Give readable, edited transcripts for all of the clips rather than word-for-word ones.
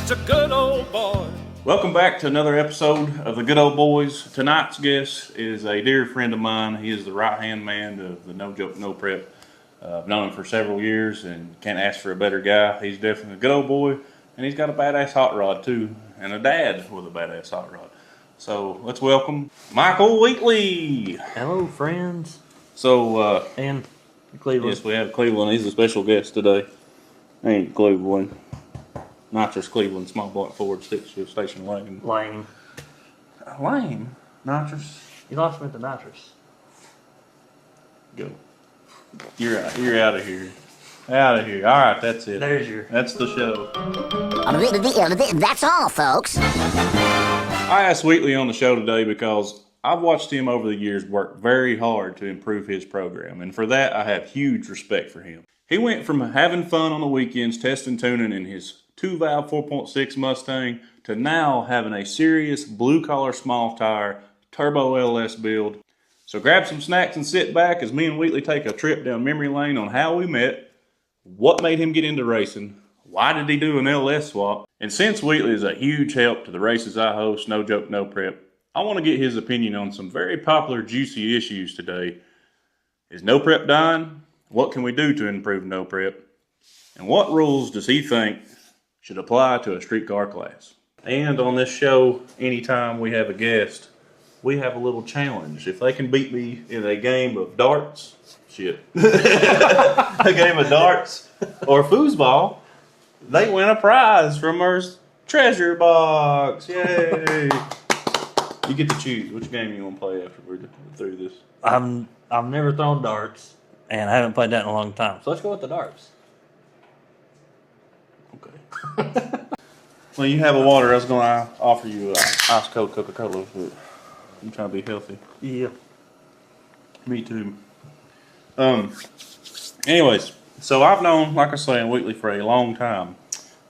just a good old boy. Welcome back to another episode of the Good Ole Boys. Tonight's guest is a dear friend of mine. He is the right-hand man of the No Joke, No Prep. I've known him for several years and can't ask for a better guy. He's definitely a good old boy, and he's got a badass hot rod too, and a dad with a badass hot rod. So let's welcome Michael Wheatley. Hello, friends. So, and Cleveland. yes, we have Cleveland. He's a special guest today. Ain't Cleveland. Nitrous Cleveland, small block Ford, stick shift station wagon. Lame. Lame? Nitrous? You lost me at the nitrous. Go. You're out of here. Out of here. All right, that's it. That's the show. That's all, folks. I asked Wheatley on the show today because I've watched him over the years work very hard to improve his program, and for that I have huge respect for him. He went from having fun on the weekends testing tuning in his 2-valve 4.6 Mustang to now having a serious blue-collar small tire turbo LS build. So grab some snacks and sit back as me and Wheatley take a trip down memory lane on how we met, what made him get into racing, why did he do an LS swap, and since Wheatley is a huge help to the races I host, No Joke, No Prep, I want to get his opinion on some very popular, juicy issues today. Is no prep dying? What can we do to improve no prep? And what rules does he think should apply to a street car class? And on this show, anytime we have a guest, we have a little challenge. If they can beat me in a game of darts, a game of darts or foosball, they win a prize from our treasure box. Yay! You get to choose which game you want to play after we're through this. I've never thrown darts, and I haven't played that in a long time. So let's go with the darts. Okay. Well, you have a water. I was going to offer you ice cold Coca-Cola, but I'm trying to be healthy. Yeah. Me too. Anyways, so I've known, like I say, Wheatley for a long time.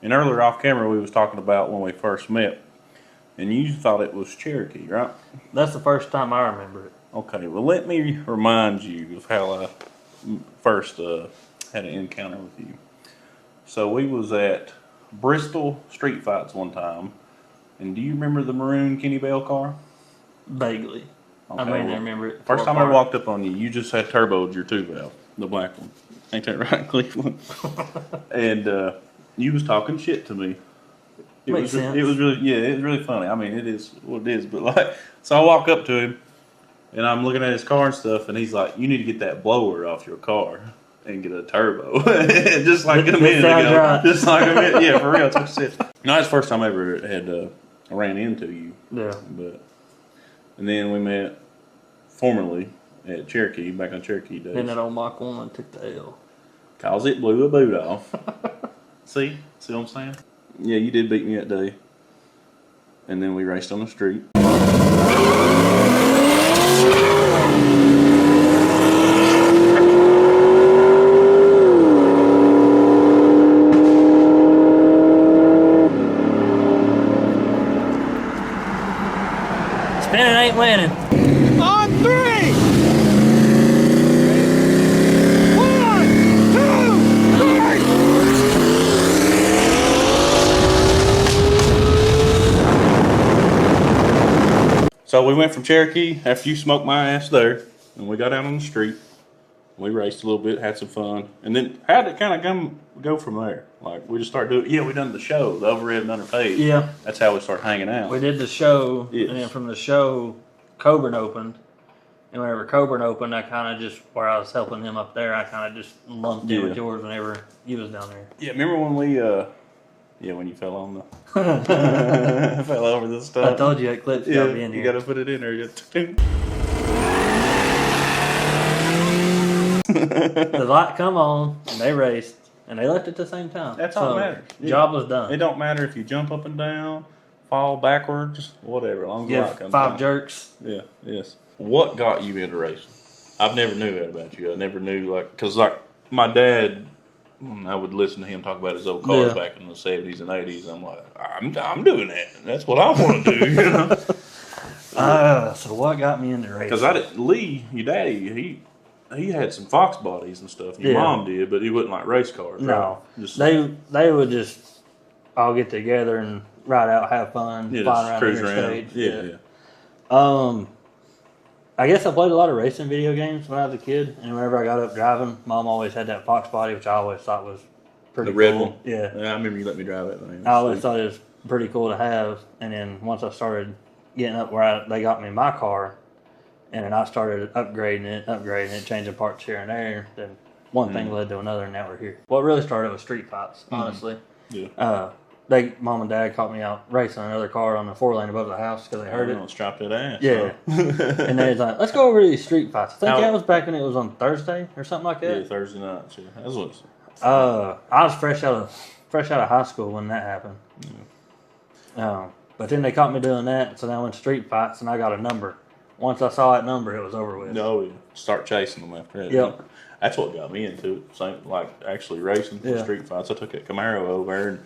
And earlier off camera, we was talking about when we first met. And you thought it was Cherokee, right? That's the first time I remember it. Okay, well, let me remind you of how I first had an encounter with you. So we was at Bristol Street Fights one time. And do you remember the maroon Kenny Bell car? Vaguely. Okay, I may not remember it. First time I walked up on you, you just had turboed your 2-valve, the black one. Ain't that right, Cleveland? And you was talking shit to me. Makes sense. It was really funny. I mean, it is what it is. But like, so I walk up to him, and I'm looking at his car and stuff, and he's like, "You need to get that blower off your car and get a turbo." Just like a minute ago. Right. Just like a minute. Yeah, for real. That's what you said. No, that's the first time I ever had ran into you. Yeah. And then we met formally at Cherokee, back on Cherokee days. Then that old Mach 1 took the L. Cause it blew a boot off. See what I'm saying? Yeah, you did beat me that day. And then we raced on the street. Spinning ain't winning. On 3! 1, 2, 3! So we went from Cherokee after you smoked my ass there, and we got out on the street. We raced a little bit, had some fun, and then how did it kind of go from there? Like we just started doing. Yeah, we done the show, the overhead and underpaid. Yeah. That's how we started hanging out. We did the show, Yes. and then from the show, Coburn opened. And whenever Coburn opened, I kind of just, where I was helping him up there, I kind of just lumped in with yours whenever you was down there. Yeah, remember when we, when you fell on the, fell over the stuff. I told you that clip's got to be in here. You got to put it in there. The light come on, and they raced, and they left at the same time. That's all that matters. Yeah. Job was done. It don't matter if you jump up and down, fall backwards, whatever, as long as the light comes 5 on. jerks. Yeah, yes. What got you into racing? I've never knew that about you. I never knew, because my dad, I would listen to him talk about his old cars back in the 70s and 80s. I'm like, I'm doing that. That's what I want to do, you know? So what got me into racing? Because Lee, your daddy, he had some Fox bodies and stuff. Your mom did, but he wouldn't like race cars. No. Right? They would just all get together and ride out, have fun, Yeah, fly just around cruise the around. interstate. Yeah. I guess I played a lot of racing video games when I was a kid, and whenever I got up driving, Mom always had that Fox body, which I always thought was pretty The red cool. one. Yeah. I remember you let me drive it. Man. I always thought it was pretty cool to have, and then once I started getting up where they got me my car, and then I started upgrading it, changing parts here and there, then one thing led to another, and now we're here. What really started was street fights, honestly. Yeah. Mom and Dad caught me out racing another car on the 4-lane above the house because they heard it. Strap that ass. Yeah. And they was like, let's go over to these street fights. I think that was back when it was on Thursday or something like that. Yeah, Thursday nights. Yeah, that was. I was fresh out of high school when that happened. Yeah. But then they caught me doing that, so then I went to street fights and I got a number. Once I saw that number, it was over with. No, yeah. Start chasing them after that. Yep. That's what got me into it. Same, like actually racing for street fights. I took a Camaro over, and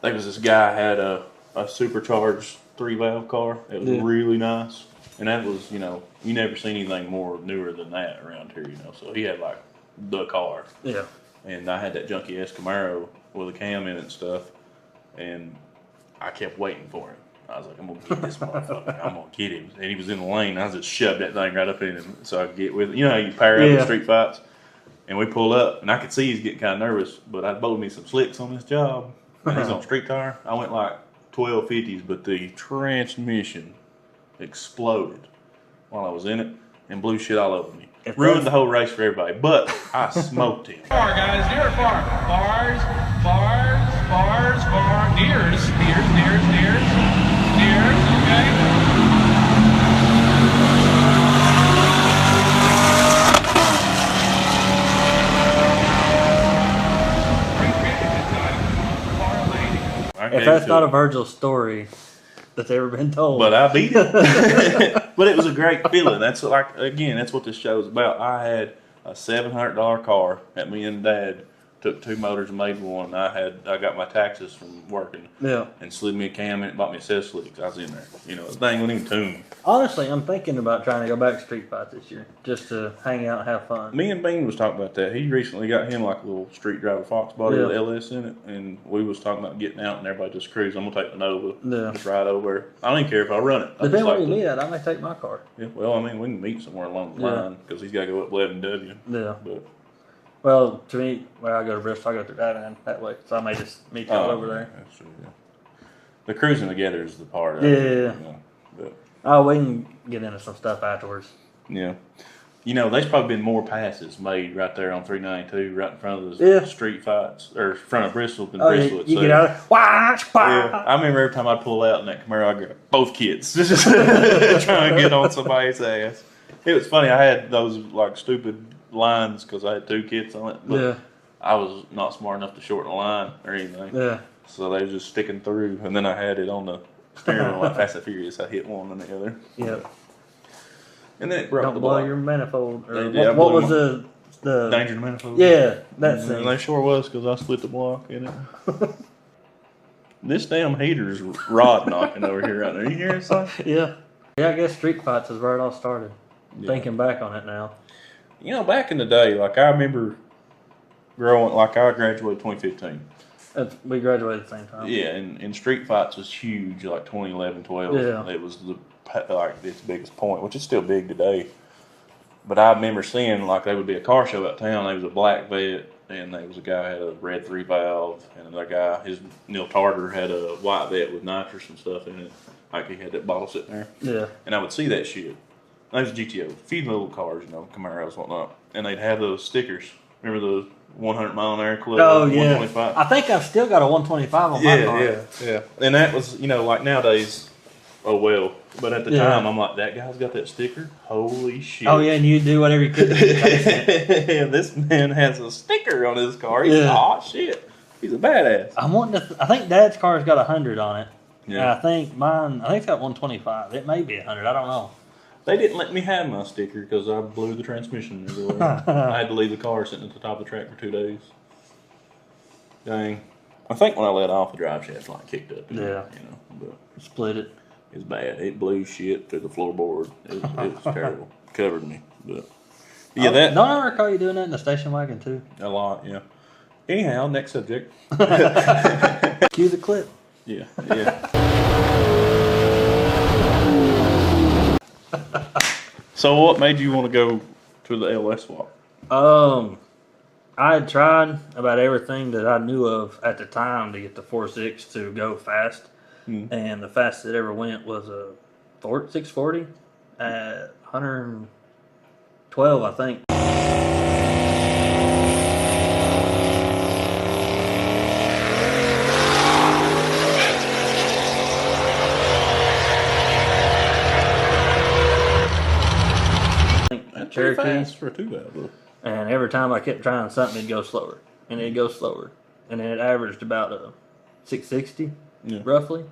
there was this guy had a supercharged 3-valve car. It was really nice, and that was you never seen anything more newer than that around here. So he had like the car. Yeah. And I had that junky ass Camaro with a cam in it and stuff, and I kept waiting for him. I was like, I'm gonna get this motherfucker. I'm gonna get him. And he was in the lane. I just shoved that thing right up in him so I could get with it. You know how you pair up in street fights? And we pull up, and I could see he's getting kind of nervous, but I bowled me some slicks on this job. And he's on street tire. I went like 1250s, but the transmission exploded while I was in it and blew shit all over me. It ruined the whole race for everybody, but I smoked him. Far, guys. Near or far? Bars. Nears. Okay. If that's not a Virgil story that's ever been told. But I beat it. But it was a great feeling. That's what this show's about. I had a $700 car that me and Dad took 2 motors and made one. I got my taxes from working. Yeah. And slid me a cam and bought me a set of slicks. I was in there. The thing wasn't even tuned. Honestly, I'm thinking about trying to go back to street fight this year, just to hang out and have fun. Me and Bean was talking about that. He recently got him like a little street driver Fox body with LS in it, and we was talking about getting out and everybody just cruise. I'm gonna take the Nova, just ride over. I don't even care if I run it. Depending where you meet at, I may take my car. Yeah, well, I mean, we can meet somewhere along the line because he's got to go up 11W. Yeah. But Well, to me, where I go to Bristol, I go through that way, so I may just meet y'all over there. That's true. Yeah. The cruising together is the part of it. Yeah. But, we can get into some stuff afterwards. Yeah. There's probably been more passes made right there on 392, right in front of the street fights, or in front of Bristol than Bristol itself. You get out of Yeah. I remember every time I'd pull out in that Camaro, I'd grab both kids, just trying to get on somebody's ass. It was funny. I had those like stupid lines because I had 2 kids on it, but I was not smart enough to shorten the line or anything. Yeah. So they were just sticking through, and then I had it on the steering wheel like Fast and Furious. I hit one and the other. Yep. And then it broke Don't the blow block. your manifold. Or They did. what was the Danger to manifold? Yeah, that And thing. they sure was because I split the block in it. This damn heater's rod knocking over here right now. You hear it, son? Yeah. Yeah, I guess street fights is where it all started. Thinking back on it now. Back in the day, like I remember growing, like I graduated 2015. We graduated at the same time. Yeah, and street fights was huge, like 2011, 12. Yeah. It was its biggest point, which is still big today. But I remember seeing like there would be a car show out town. There was a black vet, and there was a guy who had a red 3-valve, and another guy, Neil Tartar, had a white vet with nitrous and stuff in it. Like he had that bottle sitting there. Yeah. And I would see that shit. That was GTO, few little cars, Camaros and whatnot, and they'd have those stickers. Remember the 100 mile an hour club? Oh yeah. 125? I think I've still got a 125 on my car. Yeah. And that was, like nowadays, oh well. But at the time, I'm like, that guy's got that sticker? Holy shit. Oh yeah, and you do whatever you could to get it. This man has a sticker on his car. He's shit. He's a badass. I'm wanting to. I think Dad's car's got 100 on it. Yeah. And I think it's got 125. It may be 100. I don't know. They didn't let me have my sticker because I blew the transmission everywhere. I had to leave the car sitting at the top of the track for 2 days. Dang. I think when I let off, the drive shaft like kicked up. But Split it. it's bad. It blew shit through the floorboard. It was terrible. Covered me. But yeah, Don't I ever recall you doing that in the station wagon too? a lot. Yeah. Anyhow, next subject. Cue the clip. Yeah. So what made you want to go to the LS swap? I had tried about everything that I knew of at the time to get the 4.6 to go fast, and the fastest it ever went was a 640 at 112, I think. Pretty fast for a 2-valve. And every time I kept trying something, it'd go slower, and it'd go slower, and then it averaged about a 660, roughly.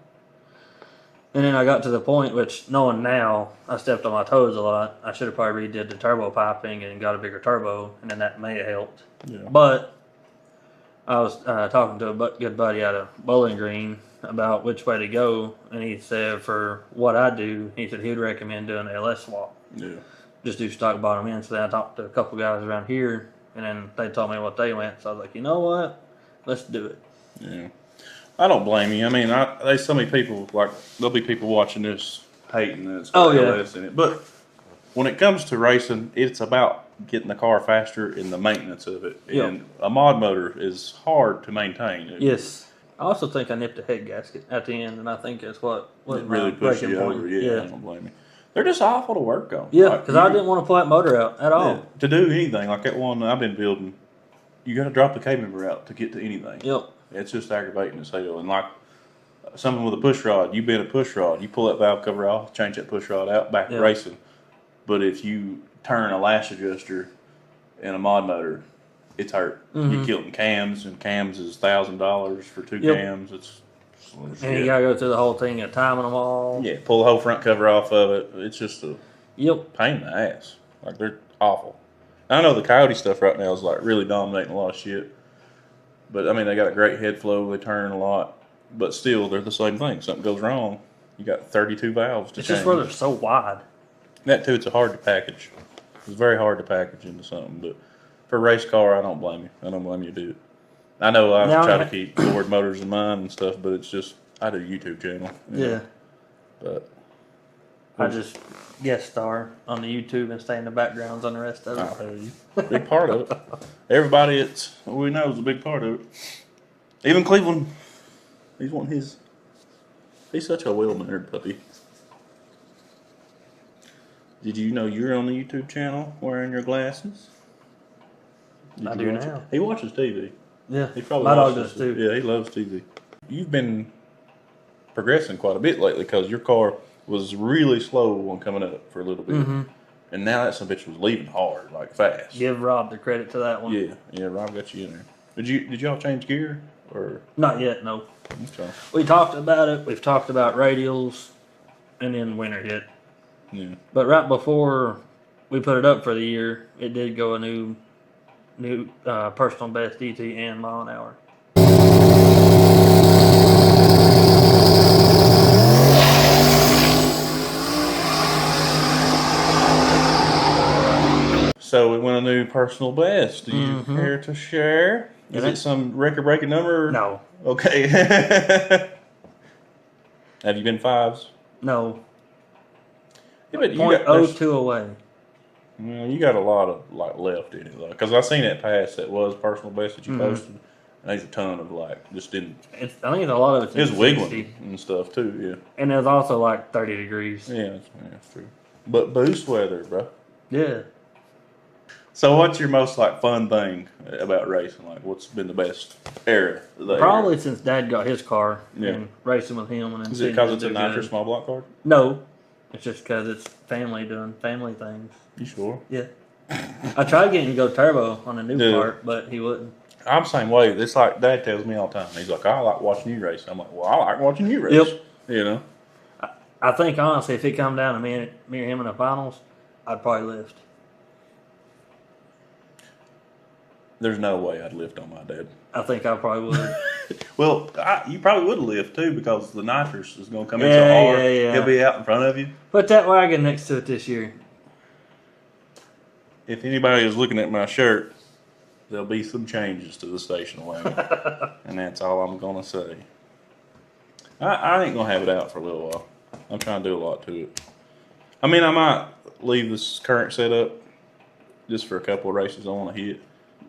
And then I got to the point, which knowing now, I stepped on my toes a lot. I should have probably redid the turbo piping and got a bigger turbo, and then that may have helped. Yeah. But I was talking to a good buddy out of Bowling Green about which way to go, and he said for what I do, he said he would recommend doing an LS swap. Yeah. Just do stock bottom end. So then I talked to a couple guys around here, and then they told me what they went. So I was like, you know what? Let's do it. Yeah. I don't blame you. I mean, there's so many people, like, there'll be people watching this hating that it's got LS in it. But when it comes to racing, it's about getting the car faster and the maintenance of it. Yep. And a mod motor is hard to maintain. Yes. I also think I nipped a head gasket at the end, and I think that's what it really pushes you over. Yeah, I don't blame you. They're just awful to work on. Yeah, because I didn't want to pull that motor out at all. Yeah, to do anything, like that one I've been building, you got to drop the K-member out to get to anything. Yep. It's just aggravating as hell. And like something with a push rod, you bend a push rod, you pull that valve cover off, change that push rod out, back to racing. But if you turn a lash adjuster in a mod motor, it's hurt. You're killing cams, and cams is $1,000 for 2 cams. It's and you gotta go through the whole thing of timing them all. Yeah, pull the whole front cover off of it. It's just a pain in the ass. Like, they're awful. I know the Coyote stuff right now is like really dominating a lot of shit. But I mean, they got a great head flow. They turn a lot, but still, they're the same thing. Something goes wrong, you got 32 valves to change. It's just where they're so wide. That too, it's hard to package. It's very hard to package into something. But for a race car, I don't blame you. I don't blame you to do it. I know I try to keep Ford motors in mind and stuff, but it's just I do a YouTube channel. Yeah. But I just guest star on the YouTube and stay in the backgrounds on the rest of it. I'll tell you. Big part of it. Everybody we know is a big part of it. Even Cleveland, he's such a well-mannered puppy. Did you know you're on the YouTube channel wearing your glasses? I do now. He watches TV. Yeah, He probably my dog watches does too. Yeah, he loves TV. You've been progressing quite a bit lately because your car was really slow when coming up for a little bit. And now that some bitch was leaving hard, like fast. Give Rob the credit to that one. Yeah, Rob got you in there. Did y'all change gear or Not yet, no. okay. We talked about it. We've talked about radials, and then winter hit. Yeah. But right before we put it up for the year, it did go a new personal best DT and mile an hour. So we went a new personal best. Do you care to share? Is it some record-breaking number? No. Okay. Have you been fives? No. Yeah, but you .02 away. Well, you got a lot of left in it, though. Because I seen that pass that was personal best that you posted. And there's a ton of just didn't. I think a lot of It was wiggling and stuff too. Yeah. And there's also like 30 degrees. Yeah, that's true. But boost weather, bro. Yeah. So, what's your most fun thing about racing? What's been the best era? Probably since Dad got his car Yeah. and racing with him. And then Is it because it's a nicer small block car? No, it's just because it's family doing family things. You sure? Yeah. I tried getting him to go turbo on a new part, but he wouldn't. I'm the same way. It's like Dad tells me all the time. He's like, I like watching you race. I'm like, well, I like watching you race. Yep. You know? I think, honestly, if it come down to me and him in the finals, I'd probably lift. There's no way I'd lift on my dad. I think I probably would. Well, you probably would lift too because the nitrous is going to come in so hard. Yeah. He'll be out in front of you. Put that wagon next to it this year. If anybody is looking at my shirt, there'll be some changes to the station wagon. And that's all I'm going to say. I ain't gonna have it out for a little while. I'm trying to do a lot to it. I mean, I might leave this current setup just for a couple of races I want to hit.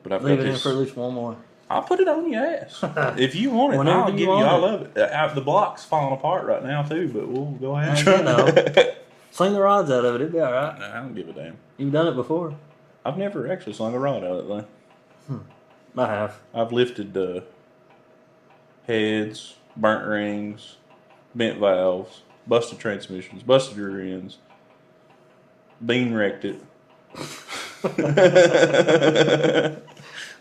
But I've Leave got it in this. for at least one more. I'll put it on your ass. If you want it, Whenever I'll you give you. want I it. love it. The block's falling apart right now too, but we'll go ahead and You try. know. Sling the rods out of it. It'd be all right. Nah, I don't give a damn. You've done it before. I've never actually slung a rod out of that thing. I have. I've lifted heads, burnt rings, bent valves, busted transmissions, busted rear ends, bean wrecked it.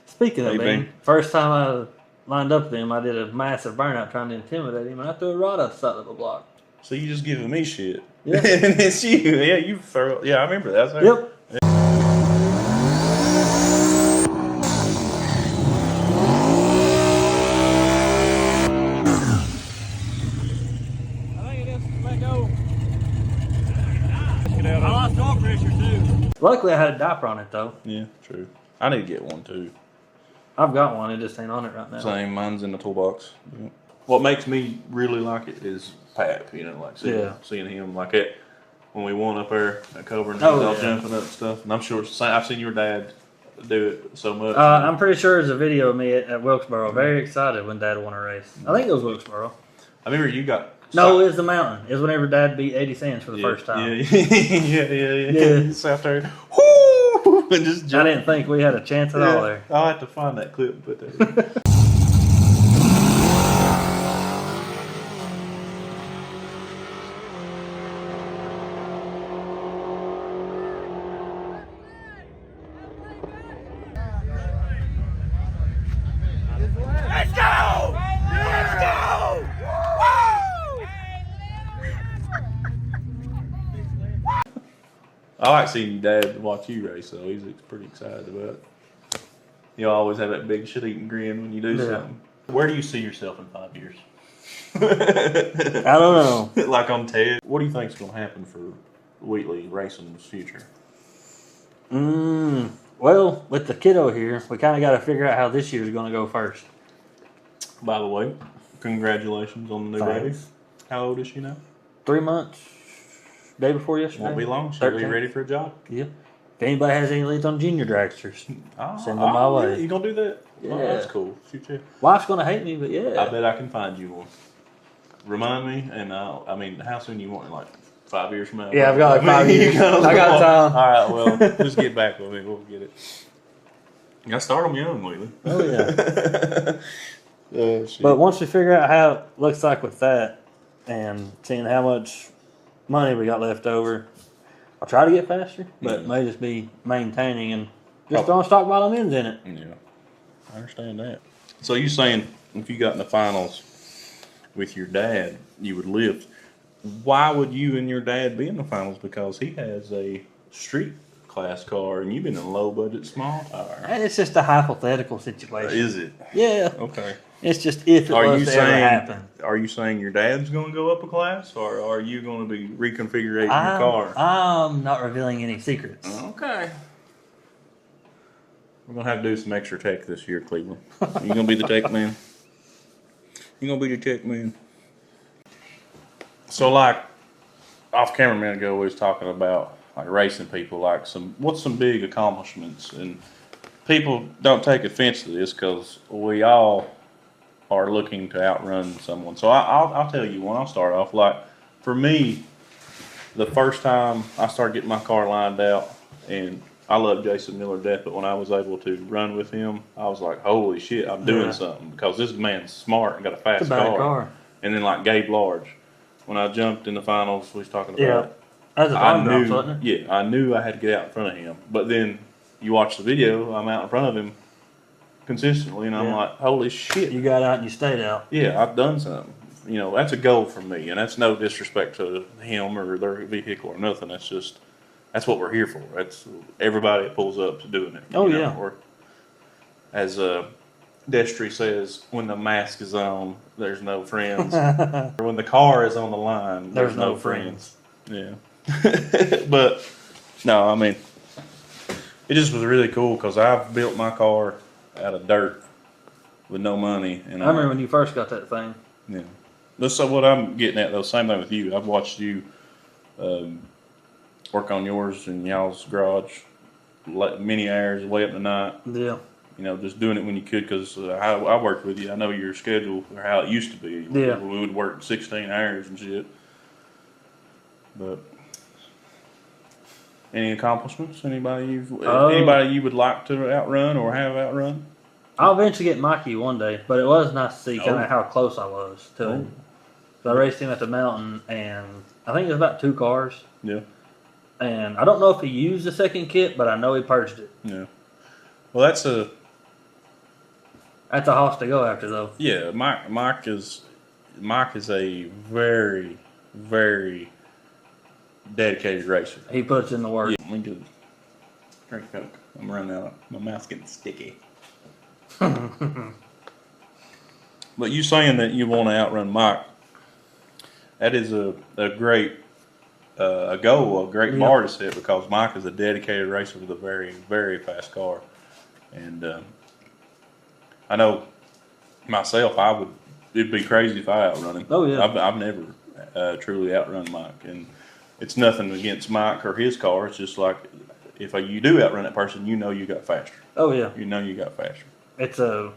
Speaking of Hey, Bean, Bean. first time I lined up with him, I did a massive burnout trying to intimidate him, and I threw a rod out the side of the block. So you just giving me shit. Yeah. And it's you. Yeah, you throw. Yeah, I remember that. That's Yep. I think it just let go. I lost oil pressure too. Luckily, I had a diaper on it, though. Yeah, true. I need to get one too. I've got one. It just ain't on it right now. Same, mine's in the toolbox. Yeah. What makes me really like it is Pap, like seeing him like it when we won up there at Coburn, he was all jumping up and stuff. And I'm sure it's the same. I've seen your dad do it so much. I'm pretty sure there's a video of me at Wilkesboro, very excited when Dad won a race. I think it was Wilkesboro. I remember you got. No, it was the mountain. It was whenever Dad beat 80 Sands for the first time. Yeah. He's out there, whoo, and just I jumping. didn't think we had a chance at all there. I'll have to find that clip and put that in. Let's go! Let's go! Woo! I like seeing your dad watch you race, though. He's pretty excited about it. You always have that big shit-eating grin when you do something. Where do you see yourself in 5 years? I don't know. Like on TED. What do you think's going to happen for Wheatley Racing's future? Well, with the kiddo here, we kind of got to figure out how this year's going to go first. By the way, congratulations on the new baby. Thanks. How old is she now? 3 months, day before yesterday. Won't be long. She'll be 13. ready for a job. Yeah. If anybody has any leads on junior dragsters, send them my Yeah, way. you going to do that? Yeah. Oh, that's cool. Shoot you. Wife's going to hate me, but yeah. I bet I can find you one. Remind me, and how soon you want it? Like 5 years from now? Yeah, I've got like 5 years. I got time. All right, well, just get back with me. We'll get it. You got to start them young, Wheatley. Oh, yeah. Shit. But once we figure out how it looks like with that and seeing how much money we got left over, I'll try to get faster, but it may just be maintaining and just throwing stock bottom ends in it. Yeah, I understand that. So you saying if you got in the finals with your dad, you would lift. Why would you and your dad be in the finals? Because he has a street class car and you've been in a low budget small tire. And it's just a hypothetical situation. Is it? Yeah. Okay. It's just if it was to ever happen. Are you saying your dad's going to go up a class, or are you going to be reconfiguring your car? I'm not revealing any secrets. Okay. We're going to have to do some extra tech this year, Cleveland. You going to be the tech man? You going to be the tech man? So, like, off camera a minute ago, we was talking about, like, racing people, like, what's some big accomplishments? And people don't take offense to this because we all are looking to outrun someone. So I'll tell you one. I'll start off. Like, for me, the first time I started getting my car lined out, and I love Jason Miller to death, but when I was able to run with him, I was like, holy shit, I'm doing something. Because this man's smart and got a fast car. And then, like, Gabe Large. When I jumped in the finals, we was talking about That's a I bomb drop, wasn't it? Yeah, I knew I had to get out in front of him. But then you watch the video, I'm out in front of him consistently, and I'm like, holy shit. You got out and you stayed out. Yeah, I've done something. You know, that's a goal for me, and that's no disrespect to him or their vehicle or nothing. That's what we're here for. That's everybody that pulls up to doing it. Oh, you know? yeah. Or as Destry says, when the mask is on, there's no friends. When the car is on the line, there's no friends. Yeah. But, no, I mean, it just was really cool because I've built my car out of dirt with no money. And I remember when you first got that thing. Yeah. That's what I'm getting at, though. Same thing with you. I've watched you work on yours in y'all's garage, many hours, way up the night. Yeah. You know, just doing it when you could, because I worked with you. I know your schedule, or how it used to be. Yeah. We would work 16 hours and shit. But any accomplishments? Anybody you would like to outrun or have outrun? I'll eventually get Mikey one day, but it was nice to see kind of how close I was to him. So I raced him at the mountain, and I think it was about 2 cars. Yeah. And I don't know if he used the second kit, but I know he purged it. Yeah. Well, that's a hoss to go after, though. Yeah, Mike is a very, very dedicated racer. He puts in the work. Yeah, let me get a drink of Coke. I'm running out. My mouth's getting sticky. But you saying that you want to outrun Mike, that is a great goal, a great bar to set, because Mike is a dedicated racer with a very, very fast car. And I know myself, it'd be crazy if I outrun him. Oh, yeah. I've never truly outrun Mike. And it's nothing against Mike or his car. It's just like, if you do outrun that person, you know you got faster. Oh, yeah. You know you got faster. It's kind of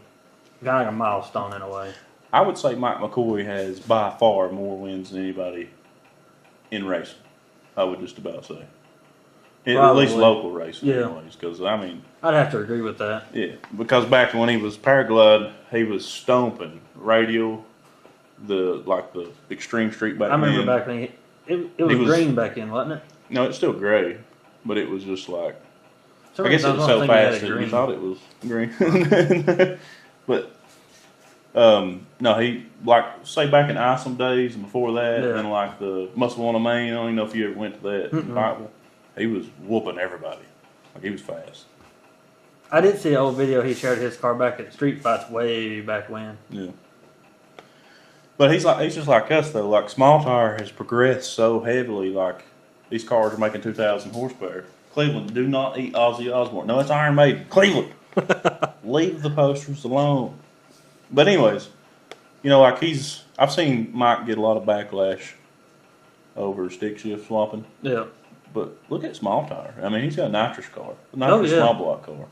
like a milestone in a way. I would say Mike McCoy has by far more wins than anybody in racing. I would just about say. At least local racing, anyways. Because, I mean, I'd have to agree with that. Yeah, because back when he was Paraglide, he was stomping Radial, the Extreme Street back then. I remember back then, it was green back then, wasn't it? No, it's still gray, but it was just like, I guess it was so fast that you thought it was green. But, no, he, say back in Isom days and before that, and the Muscle on a Main, I don't even know if you ever went to that in Bible. He was whooping everybody. He was fast. I did see an old video he shared his car back at street fights way back when. Yeah. But he's just like us though. Like, small tire has progressed so heavily. Like, these cars are making 2,000 horsepower. Cleveland, do not eat Ozzy Osbourne. No, it's Iron Maiden. Cleveland, leave the posters alone. But anyways, I've seen Mike get a lot of backlash over stick shift swapping. Yeah. But look at small tire. I mean, he's got a nitrous car, a nitrous small block car.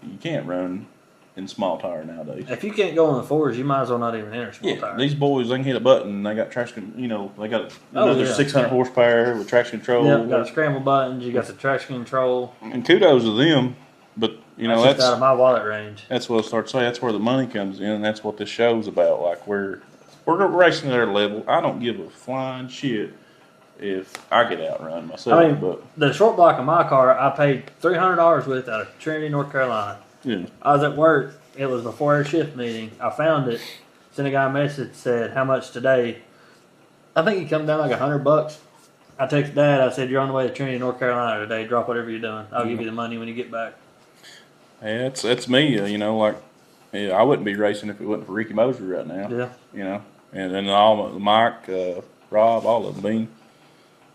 You can't run in small tire nowadays. If you can't go on the fours, you might as well not even enter small tire. These boys, they can hit a button. They got traction. They got another 600 horsepower with traction control. Yeah, got scramble buttons. You got the traction control. And kudos to them. But that's just out of my wallet range. That's what I start to say. That's where the money comes in, and that's what this show's about. Like, we're racing at their level. I don't give a flying shit if I get outrun myself. I mean, the short block of my car, I paid $300 with out of Trinity, North Carolina. Yeah. I was at work. It was before our shift meeting. I found it. Sent a guy a message, said, how much today? I think it come down like $100. I texted Dad. I said, you're on the way to Trinity, North Carolina today. Drop whatever you're doing. I'll give you the money when you get back. Yeah, that's me. I wouldn't be racing if it wasn't for Ricky Moser right now. Yeah. And then all Mike, Rob, all of them, Bean,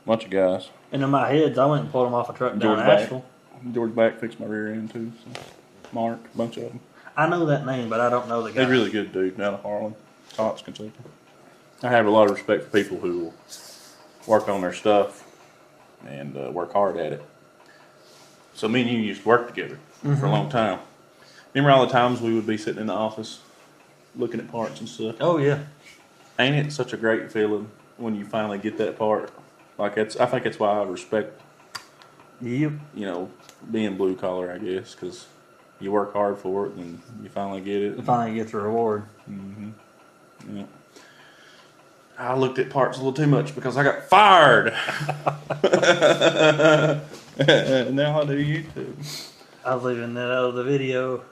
bunch of guys. And in my heads, I went and pulled them off a truck down in Asheville. George Back fixed my rear end too. So. Mark, a bunch of them. I know that name, but I don't know the guy. They're really good dude out of Harlan. Tots Kentucky. I have a lot of respect for people who will work on their stuff and work hard at it. So me and you used to work together for a long time. Remember all the times we would be sitting in the office looking at parts and stuff? Oh, yeah. Ain't it such a great feeling when you finally get that part? I think that's why I respect, being blue collar, I guess, because you work hard for it and you finally get it. You finally get the reward. Yeah. I looked at parts a little too much because I got fired. Now I do YouTube. I was leaving that out of the video.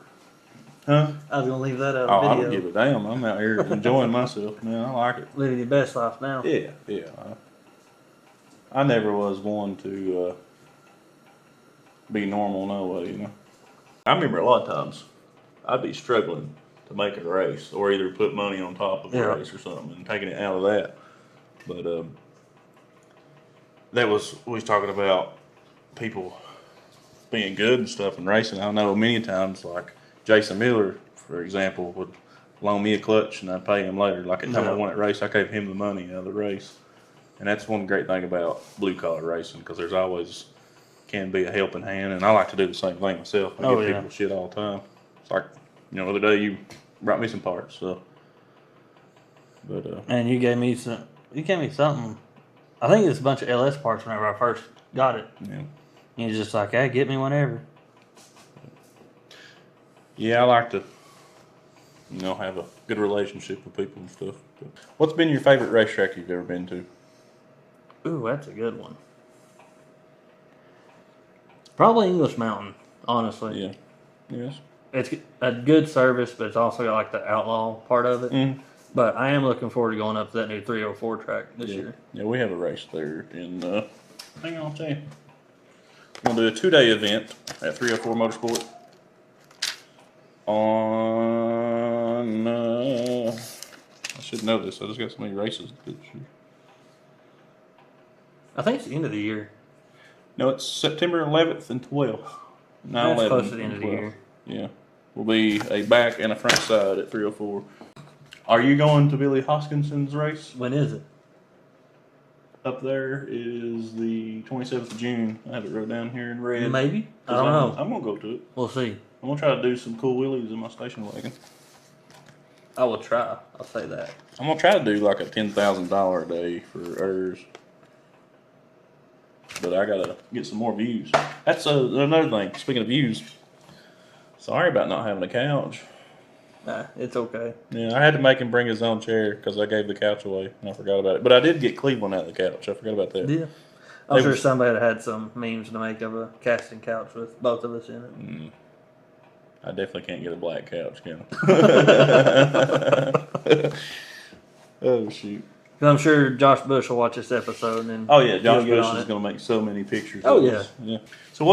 Huh? I was going to leave that out of the video. I don't give a damn. I'm out here enjoying myself, man. I like it. Living your best life now. Yeah. I never was one to be normal, no way, I remember a lot of times I'd be struggling to make a race or either put money on top of a race or something and taking it out of that. But we was talking about people being good and stuff and racing. I know many times, like Jason Miller, for example, would loan me a clutch and I'd pay him later. Like at the time I Yeah. won that race, I gave him the money out of the race. And that's one great thing about blue collar racing because there's always can be a helping hand. And I like to do the same thing myself. I give people shit all the time. It's like, the other day you brought me some parts. So, but And you gave me some. You gave me something. I think it's a bunch of LS parts whenever I first got it. yeah. And you're just like, hey, get me whenever. Yeah, I like to, have a good relationship with people and stuff. But what's been your favorite racetrack you've ever been to? Ooh, that's a good one. Probably English Mountain, honestly. Yeah. Yes. It's a good service, but it's also got like the outlaw part of it. Mm. But I am looking forward to going up to that new 304 track this year. Yeah, we have a race there in, hang on, I'll tell you. We're going to do a 2-day event at 304 Motorsport on, I should know this. I just got so many races this year. I think it's the end of the year. No, it's September 11th and 12th. 9/11 That's close to the end of the 12th. year. Yeah. Will be a back and a front side at 304. Are you going to Billy Hoskinson's race? When is it? Up there is the 27th of June. I have it wrote down here in red. Maybe. I don't know. I'm going to go to it. We'll see. I'm going to try to do some cool wheelies in my station wagon. I will try. I'll say that. I'm going to try to do like a $10,000 a day for hers. But I got to get some more views. That's another thing. Speaking of views, sorry about not having a couch. Nah, it's okay. Yeah, I had to make him bring his own chair because I gave the couch away and I forgot about it. But I did get Cleveland out of the couch. I forgot about that. Yeah. I'm sure somebody had some memes to make of a casting couch with both of us in it. I definitely can't get a black couch, can I? Oh, shoot. 'Cause I'm sure Josh Bush will watch this episode and then Oh, yeah. Josh he'll get Bush on is it. going to make so many pictures. Oh, of yeah. us. Yeah. So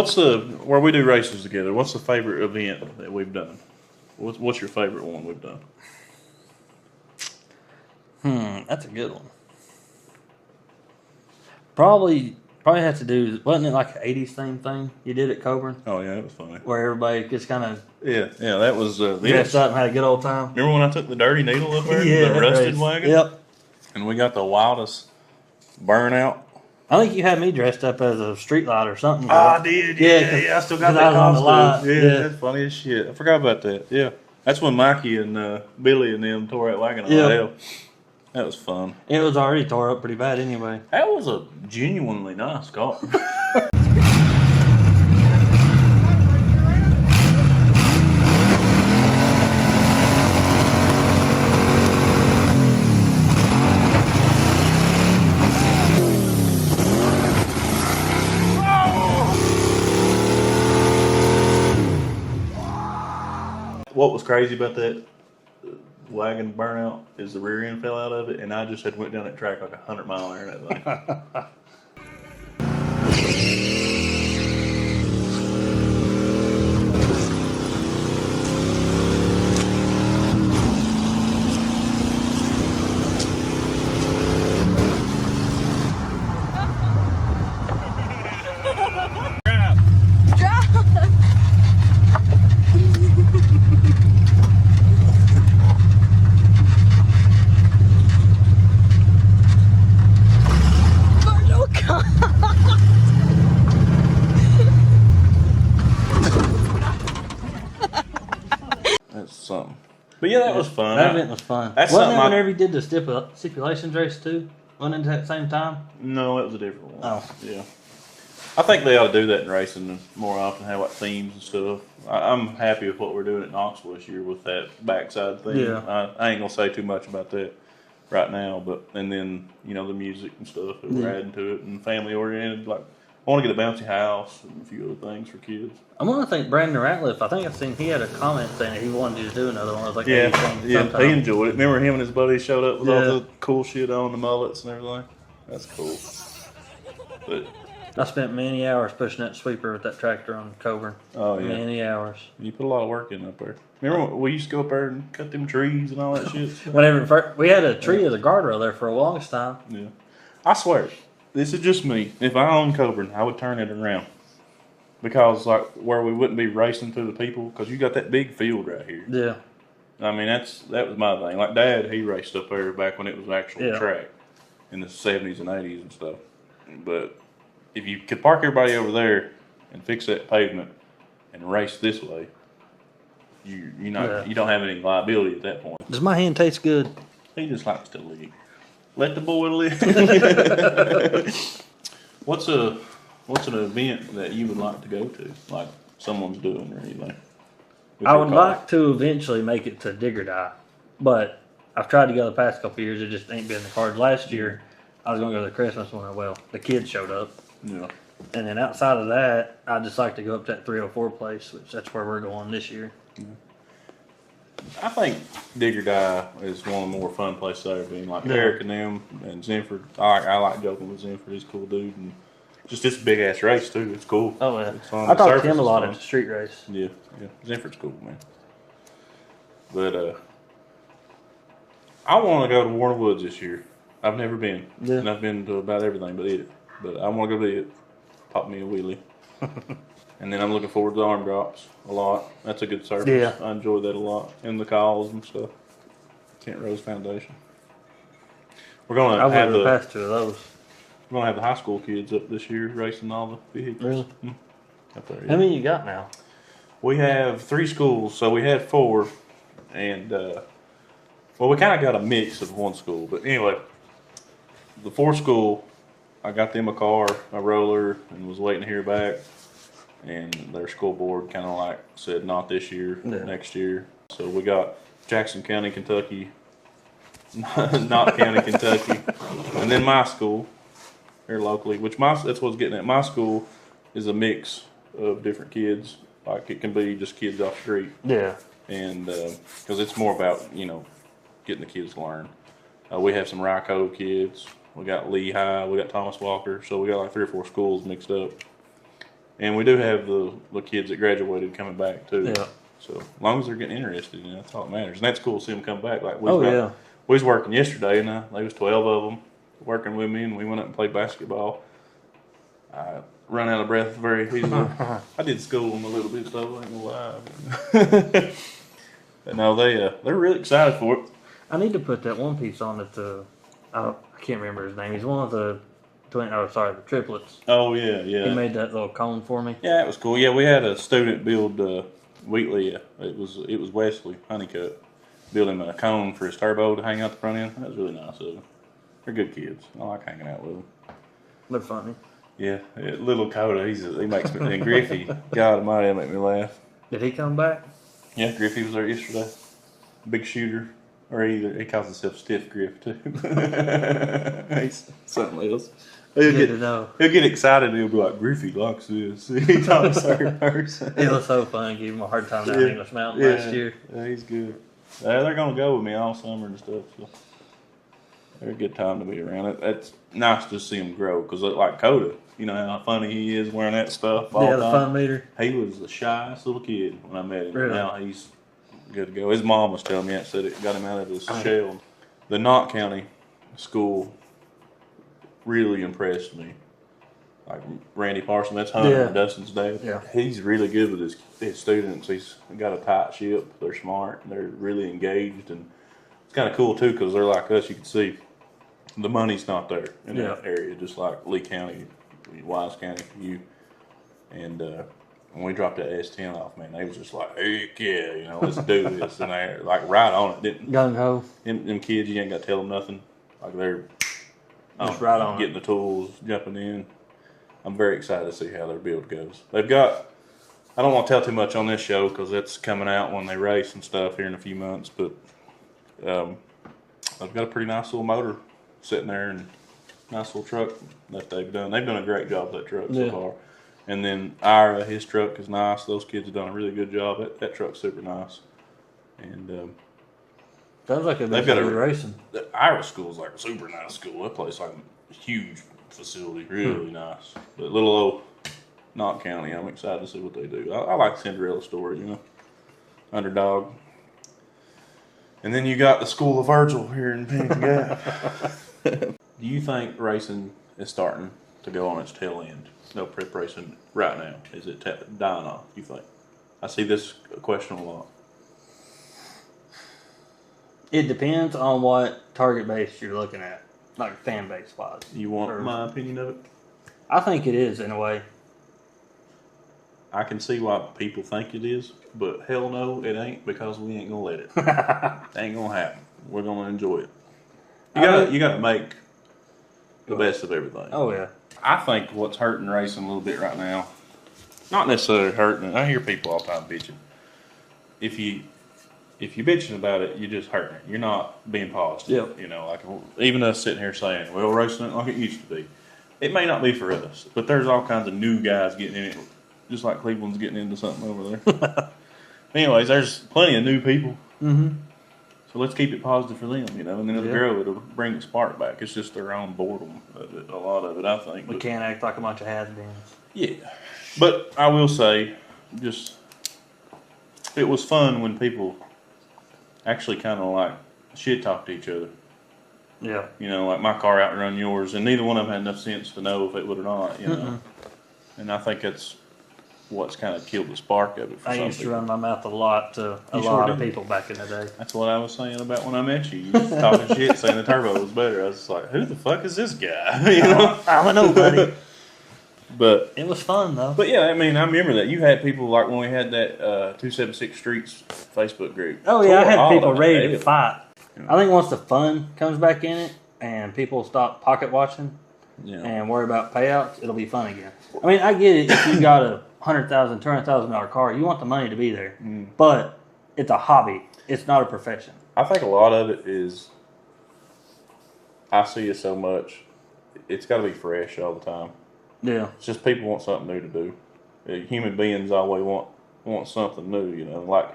where we do races together, what's the favorite event that we've done? What's your favorite one we've done? That's a good one. Probably have to do, wasn't it like an 80s thing you did at Coburn? Oh, yeah, that was funny. Where everybody just kind of Yeah, that was dressed up and had a good old time? Remember when I took the Dirty Needle up there? Yeah. The rusted race. wagon? Yep. And we got the wildest burnout. I think you had me dressed up as a street light or something. Oh, I did. Yeah, I still got 'cause that I was on the costume. line. Yeah, Yeah. that's funny as shit. I forgot about that. Yeah. That's when Mikey and Billy and them tore that wagon all Yeah. hell. That was fun. It was already tore up pretty bad anyway. That was a genuinely nice car. What was crazy about that wagon burnout is the rear end fell out of it, and I just had went down that track like 100 mile an hour in that thing. That's something. But yeah, that was fun. That event was fun. That's Wasn't something that I- whenever you did the stipulations race too? Wasn't it at the same time? No, it was a different one. Oh. Yeah. I think they ought to do that in racing more often, have like themes and stuff. I'm happy with what we're doing at Knoxville this year with that backside theme. Yeah. I ain't going to say too much about that right now, but, and then, the music and stuff that we're Yeah. adding to it and family oriented. Like, I want to get a bouncy house and a few other things for kids. I want to thank Brandon Ratliff. I think I've seen he had a comment saying that he wanted you to do another one. I was like, Yeah, hey, yeah, sometime. he enjoyed it. Remember him and his buddies showed up with all Yeah. the cool shit on, the mullets and everything? That's cool. But, I spent many hours pushing that sweeper with that tractor on Coburn. oh, yeah. Many hours. You put a lot of work in up there. Remember when we used to go up there and cut them trees and all that shit? Whenever we had a tree as a guardrail there for a longest time. Yeah. I swear, this is just me. If I owned Coburn, I would turn it around. Because, like, where we wouldn't be racing through the people, because you got that big field right here. Yeah. I mean, that was my thing. Like Dad, he raced up there back when it was actual track in the 70s and 80s and stuff. But if you could park everybody over there and fix that pavement and race this way, you don't have any liability at that point. Does my hand taste good? He just likes to lick. Let the boy live. What's an event that you would like to go to, like someone's doing or anything? I would like to eventually make it to Digger Die, but I've tried to go the past couple of years. It just ain't been in the cards. Last year, I was going to go to the Christmas one. Well, the kids showed up. Yeah. And then outside of that, I'd just like to go up to that 304 place, which that's where we're going this year. Yeah. I think Digger Die is one of the more fun places I've ever been. Like Eric and them and Zenford. I like joking with Zenford. He's a cool dude. And just this big ass race too. It's cool. Oh yeah. It's fun. I talked to him a lot at the street race. Yeah. Zenford's cool, man. But I want to go to Warner Woods this year. I've never been. Yeah. And I've been to about everything but it. But I want to go to it. Pop me a wheelie. And then I'm looking forward to the arm drops a lot. That's a good service. Yeah. I enjoy that a lot. And the calls and stuff. Kent Rose Foundation. We're going to have the past 2 of those. We're going to have the high school kids up this year racing all the vehicles. Really? Up there, How many you got now? We have 3 schools, so we had 4. And, we kind of got a mix of one school. But anyway, the 4th school, I got them a car, a roller, and was waiting to hear back. And their school board kind of said not this year, next year. So we got Jackson County, Kentucky, Knott County, Kentucky, and then my school here locally. That's what I was getting at. My school is a mix of different kids. Like it can be just kids off the street. Yeah. And because it's more about getting the kids to learn. We have some Ryco kids. We got Lehigh. We got Thomas Walker. So we got like 3 or 4 schools mixed up. And we do have the kids that graduated coming back too. Yeah. So as long as they're getting interested, that's all that matters. And that's cool to see them come back. Like we was working yesterday, and there was 12 of them working with me, and we went up and played basketball. I run out of breath very easily. I did school them a little bit though, I ain't gonna lie. But no, they're really excited for it. I need to put that one piece on that I can't remember his name. He's one of the the triplets. Oh yeah. He made that little cone for me. Yeah, it was cool. Yeah, we had a student build Wheatley. It was Wesley Honeycutt build him a cone for his turbo to hang out the front end. That was really nice of them. They're good kids. I like hanging out with them. They're funny. Yeah, little Coda, he makes me. And Griffey, God Almighty, that make me laugh. Did he come back? Yeah, Griffey was there yesterday. Big shooter. Or he calls himself Stiff Griff too. He's something else. He'll get excited and he'll be like, Griffey likes this. He talks a certain person. It was so fun. Gave him a hard time down English Mountain last year. Yeah, he's good. They're going to go with me all summer and stuff. So they're a good time to be around. It's nice to see him grow because, like Coda, you know how funny he is wearing that stuff all the time. The fun meter. He was the shyest little kid when I met him. Really? Now he's good to go. His mom was telling me that said it got him out of his shell. The Knott County school really impressed me. Like Randy Parson, that's Hunter and Dustin's dad. Yeah. He's really good with his students. He's got a tight ship. They're smart. They're really engaged, and it's kind of cool too because they're like us. You can see the money's not there in that area, just like Lee County, Wise County, and when we dropped that S10 off, man, they was just like, heck yeah, let's do this, and they're like right on it. Didn't gung ho. Them kids, you ain't got to tell them nothing. Like they're just right on getting the tools, jumping in. I'm very excited to see how their build goes. They've got, I don't want to tell too much on this show because that's coming out when they race and stuff here in a few months, but they've got a pretty nice little motor sitting there and nice little truck that they've done. They've done a great job with that truck so far. And then Ira, his truck is nice. Those kids have done a really good job. That truck's super nice. And sounds like they've got racing. The Ira school's like a super nice school. That place like a huge facility, really nice. But little old Knott County, I'm excited to see what they do. I like Cinderella stories, underdog. And then you got the School of Virgil here in Pennington Gap. Do you think racing is starting to go on its tail end? No prep racing right now. Is it dying off, you think? I see this question a lot. It depends on what target base you're looking at, like fan base wise. You want my opinion of it? I think it is in a way. I can see why people think it is, but hell no, it ain't, because we ain't gonna let it. Ain't gonna happen. We're gonna enjoy it. You gotta make the best of everything. Oh yeah. I think what's hurting racing a little bit right now, not necessarily hurting. I hear people all the time bitching. If you bitching about it, you're just hurting it. You're not being positive. Yep. You know, like even us sitting here saying, "Well, racing ain't like it used to be." It may not be for us, but there's all kinds of new guys getting in it, just like Cleveland's getting into something over there. Anyways, there's plenty of new people. Mm-hmm. So let's keep it positive for them, you know, and then it'll grow. It'll bring the spark back. It's just their own boredom of it, a lot of it, I think. We can't act like a bunch of has-beens. Yeah. But I will say, just, it was fun when people actually kind of like shit talk to each other. Yeah. You know, like my car outrun yours, and neither one of them had enough sense to know if it would or not, you know. And I think that's what's kind of killed the spark of it for I some used to people. run my mouth a lot to a You lot sure of did. people back in the day. That's what I was saying about when I met you. You was talking shit, saying the turbo was better. I was just like, who the fuck is this guy? You know? I don't know, buddy. But It was fun though. yeah, I mean, I remember that. You had people like when we had that 276 Streets Facebook group. Oh yeah, I had All people of it. ready to fight. I think once the fun comes back in it and people stop pocket watching Yeah. and worry about payouts, it'll be fun again. I mean, I get it. If you got a $100,000, $200,000 car, you want the money to be there. But it's a hobby. It's not a profession. I think a lot of it is, I see it so much, it's got to be fresh all the time. Yeah. It's just people want something new to do. Human beings always want something new, you know. Like,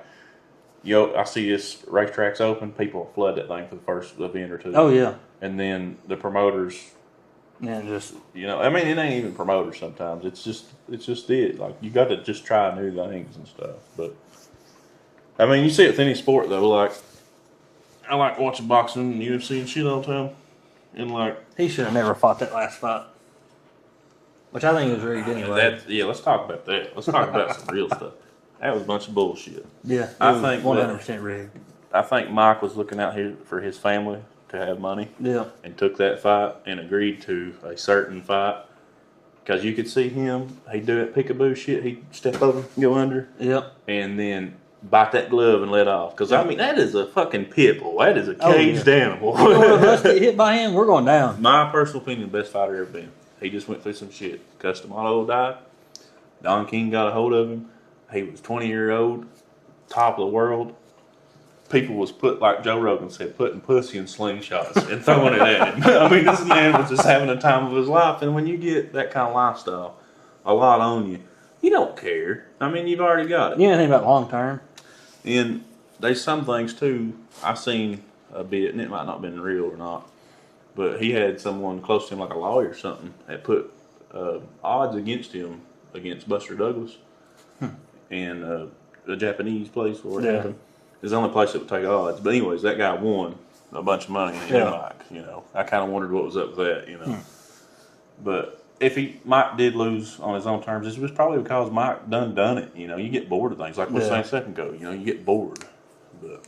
I see this racetrack's open, people flood that thing for the first event or two. Oh yeah. And then the promoters, And just you know, I mean, it ain't even promoters sometimes. It's just it. Like, you got to just try new things and stuff. But, I mean, you see it with any sport, though. Like, I like watching boxing and UFC and shit all the time. And, like, he should have never fought that last fight. Which I think was rigged anyway. let's talk about that. Let's talk about some real stuff. That was a bunch of bullshit. Yeah. I think 100% rigged. I think Mike was looking out here for his family to have money. Yeah. And took that fight and agreed to a certain fight. Because you could see him, he'd do that peekaboo shit, he'd step over, go under, Yep. and then bite that glove and let off. Because, I mean, that is a fucking pit bull. That is a caged animal. One of us get hit by him, we're going down. My personal opinion, best fighter ever been. He just went through some shit. Custom Auto died. Don King got a hold of him. He was 20-year-old, top of the world. People was like Joe Rogan said, putting pussy in slingshots and throwing it at him. I mean, this man was just having a time of his life. And when you get that kind of lifestyle, a lot on you, you don't care. I mean, you've already got it. You know anything about long term? And there's some things, too, I seen a bit, and it might not have been real or not, but he had someone close to him, like a lawyer or something, that put odds against him, against Buster Douglas. And the Japanese place where it happened. It's the only place that would take odds. But anyways, that guy won a bunch of money. And Mike, you know, I kind of wondered what was up with that, you know. But if Mike did lose on his own terms, it was probably because Mike done it. You know, you get bored of things. Like we were saying a second ago, you know, you get bored. But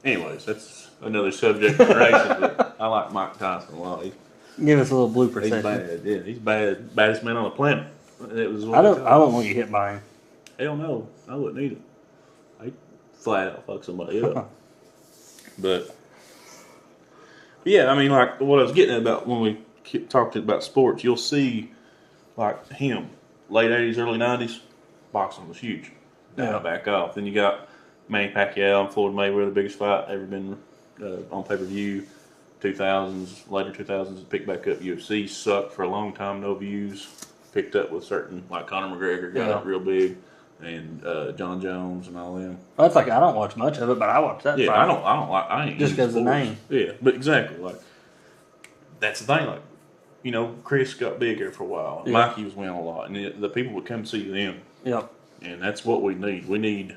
anyways, that's another subject for racing. But I like Mike Tyson a lot. Give us a little blooper He's session. bad. Yeah, he's bad. Baddest man on the planet. It was. I don't want to get hit by him. Hell no, I wouldn't either. I'd flat out fuck somebody up. But yeah, I mean, like what I was getting at about when we talked about sports, you'll see like him, late 80s, early 90s, boxing was huge. Now back off. Then you got Manny Pacquiao and Floyd Mayweather, the biggest fight ever been on pay-per-view. 2000s, later 2000s, picked back up. UFC sucked for a long time, no views. Picked up with certain, like Conor McGregor got up real big. And John Jones and all them. Well, that's like I don't watch much of it, but I watch that. Yeah, fight. I ain't Just because the name. Yeah, but exactly, like that's the thing. Like, you know, Chris got big there for a while. Yeah. Mikey was winning a lot, and the people would come see them. Yep. And that's what we need. We need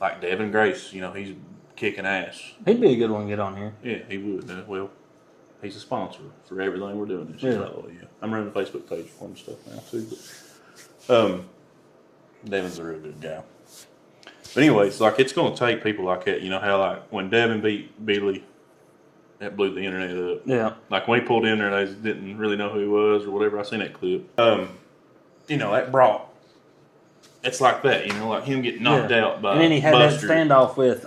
like Devin Grace. You know, he's kicking ass. He'd be a good one to get on here. Yeah, he would. Well, he's a sponsor for everything we're doing this year. By the way, yeah. I'm running a Facebook page for him and stuff now too. But Devin's a real good guy. But anyways, like it's going to take people like that. You know how like when Devin beat Beatley, that blew the internet up. Yeah. Like when he pulled in there, they didn't really know who he was or whatever. I seen that clip. You know that brought. It's like that, you know, like him getting knocked out by. And then he had Buster. that standoff with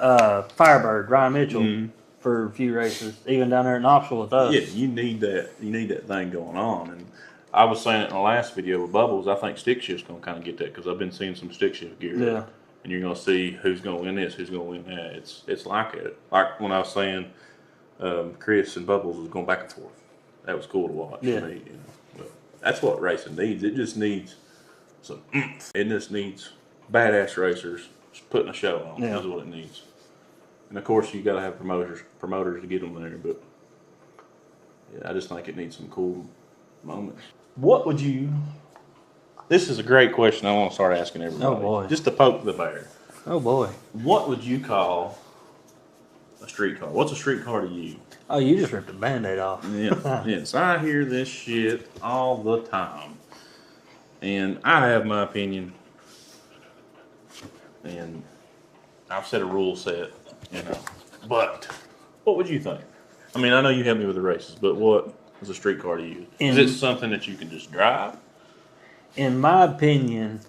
Firebird, Ryan Mitchell, for a few races, even down there in Knoxville with us. Yeah, you need that. You need that thing going on. And I was saying it in the last video with Bubbles. I think stick shift's going to kind of get that because I've been seeing some stick shift gear. Yeah. And you're going to see who's going to win this, who's going to win that. It's like it. Like when I was saying, Chris and Bubbles was going back and forth. That was cool to watch. Yeah. For me, you know. But that's what racing needs. It just needs some oomph. It just needs badass racers just putting a show on. Yeah. Is what it needs. And of course, you got to have promoters to get them there. But yeah, I just think it needs some cool moments. What would you? This is a great question. I want to start asking everybody. Oh boy! Just to poke the bear. Oh boy! What would you call a street car? What's a street car to you? Oh, you just ripped the Band-Aid off. Yeah. Yes, I hear this shit all the time, and I have my opinion, and I've set a rule set, you know. But what would you think? I mean, I know you helped me with the races, but what is a street car to you? Is it something that you can just drive? In my opinion,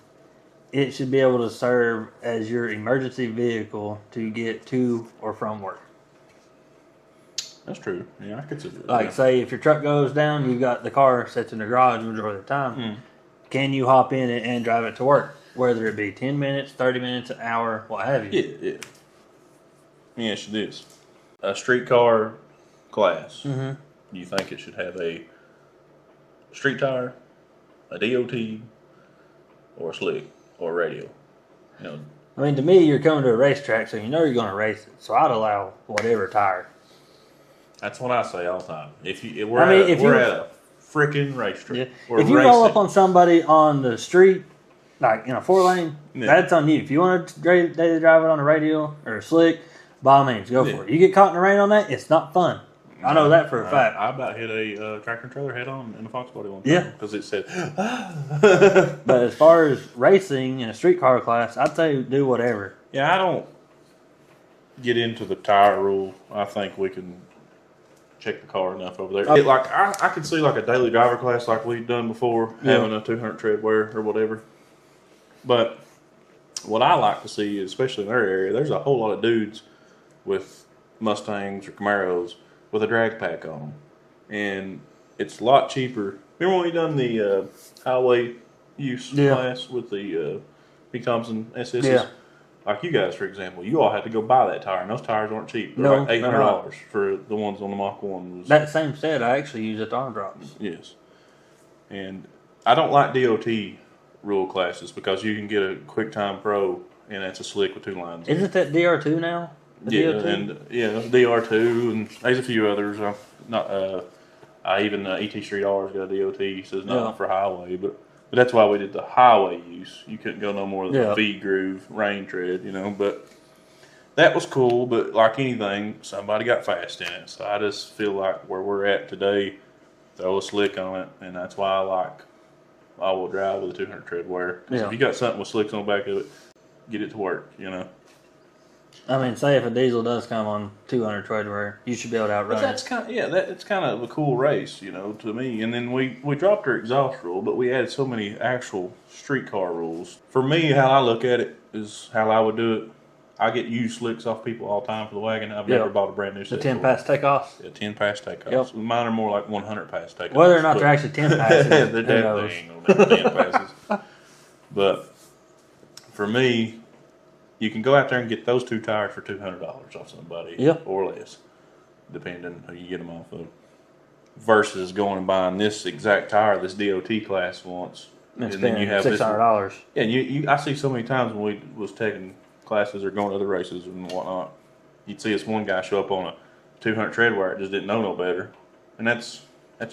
it should be able to serve as your emergency vehicle to get to or from work. That's true. Yeah, I consider it. Like, say, if your truck goes down, you've got the car sits in the garage majority of the time. Can you hop in it and drive it to work? Whether it be 10 minutes, 30 minutes, an hour, what have you. Yeah. Yes, it is. A streetcar class. Mm-hmm. You think it should have a street tire, a DOT, or a slick, or a radio? You know, I mean, to me, you're coming to a racetrack, so you know you're going to race it. So I'd allow whatever tire. that's what I say all the time. If we're at a freaking racetrack, Yeah. If you roll up on somebody on the street, like in a 4-lane, that's on you. If you want to daily drive it on a radio or a slick, by all means, go for it. You get caught in the rain on that, it's not fun. I know that for a fact. I about hit a tractor trailer head on in the Fox body one time. Yeah. Because it said, But as far as racing in a street car class, I'd say do whatever. yeah, I don't get into the tire rule. I think we can check the car enough over there. I could see like a daily driver class like we've done before, having a 200 tread wear or whatever. But what I like to see, especially in our area, there's a whole lot of dudes with Mustangs or Camaros with a drag pack on them. And it's a lot cheaper. Remember when we done the highway use class with the B. Thompson SS's? Yeah. Like you guys, for example, you all had to go buy that tire, and those tires aren't cheap. They're No, like $800 for the ones on the Mach 1. That same set, I actually use at the arm drops. Yes. And I don't like DOT rule classes because you can get a QuickTime Pro, and that's a slick with 2 lines. Isn't that DR2 now? Yeah, and DR2, and there's a few others. Even ET Street R's got a DOT, so it's not for highway, but that's why we did the highway use. You couldn't go no more than a V groove rain tread, you know. But that was cool. But like anything, somebody got fast in it. So I just feel like where we're at today, throw a slick on it, and that's why I will drive with a 200 tread wear. Yeah. If you got something with slicks on the back of it, get it to work, you know. I mean, say if a diesel does come on 200 tread wear, you should be able to outrun it. That's kind of, it's kind of a cool race, you know, to me. And then we dropped our exhaust rule, but we added so many actual streetcar rules. For me, how I look at it is how I would do it. I get used slicks off people all the time for the wagon. I've never bought a brand new set. The 10 pass takeoffs? Yeah, 10 pass takeoffs. Mine are more like 100 pass takeoffs. Whether or not they're actually 10 passes, they're definitely ain't no 10 passes. But for me, you can go out there and get those 2 tires for $200 off somebody, or less, depending on who you get them off of. Versus going and buying this exact tire this DOT class wants, and then you have $600. Yeah, and I see so many times when we was taking classes or going to other races and whatnot, you'd see this one guy show up on a 200 tread wear, just didn't know no better, and that's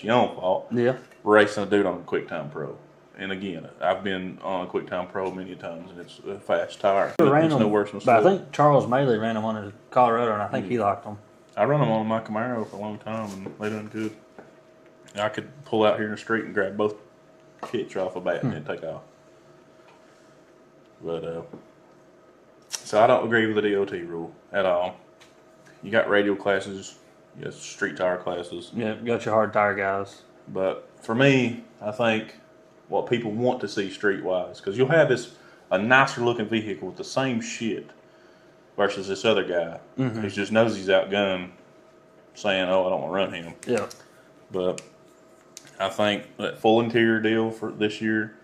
your own fault. Yeah, racing a dude on a QuickTime Pro. And again, I've been on a QuickTime Pro many times, and it's a fast tire. It's no worse than but I think Charles Maley ran them on his Colorado, and I think he locked them. I run them on my Camaro for a long time, and they done good. I could pull out here in the street and grab both kits off a bat and then take off. But So I don't agree with the DOT rule at all. You got radial classes, you got street tire classes. Yeah, you got your hard tire guys. But for me, I think what people want to see streetwise, because you'll have a nicer looking vehicle with the same shit versus this other guy who just knows he's outgunned, saying, "Oh, I don't want to run him." Yeah. But I think that full interior deal for this year,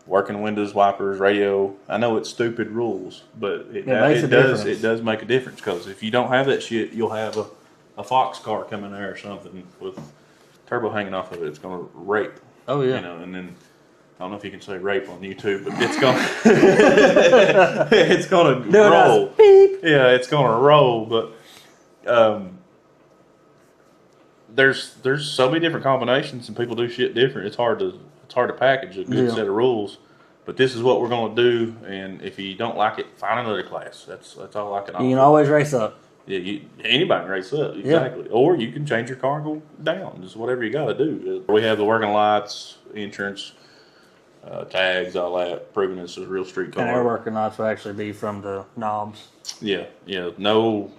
working windows, wipers, radio. I know it's stupid rules, but it does make a difference, because if you don't have that shit, you'll have a Fox car coming there or something with turbo hanging off of it. It's going to rape. Oh yeah. And then I don't know if you can say rape on YouTube, but it's going it's going to roll. Beep. Yeah, it's going to roll. But there's so many different combinations, and people do shit different. It's hard to package a good set of rules. But this is what we're going to do, and if you don't like it, find another class. That's all I can offer. You can always race up. Yeah, anybody can race up, exactly. Yeah. Or you can change your car and go down. Just whatever you got to do. We have the working lights, insurance, tags, all that, proving it's a real street car. And our working lights will actually be from the knobs. Yeah. No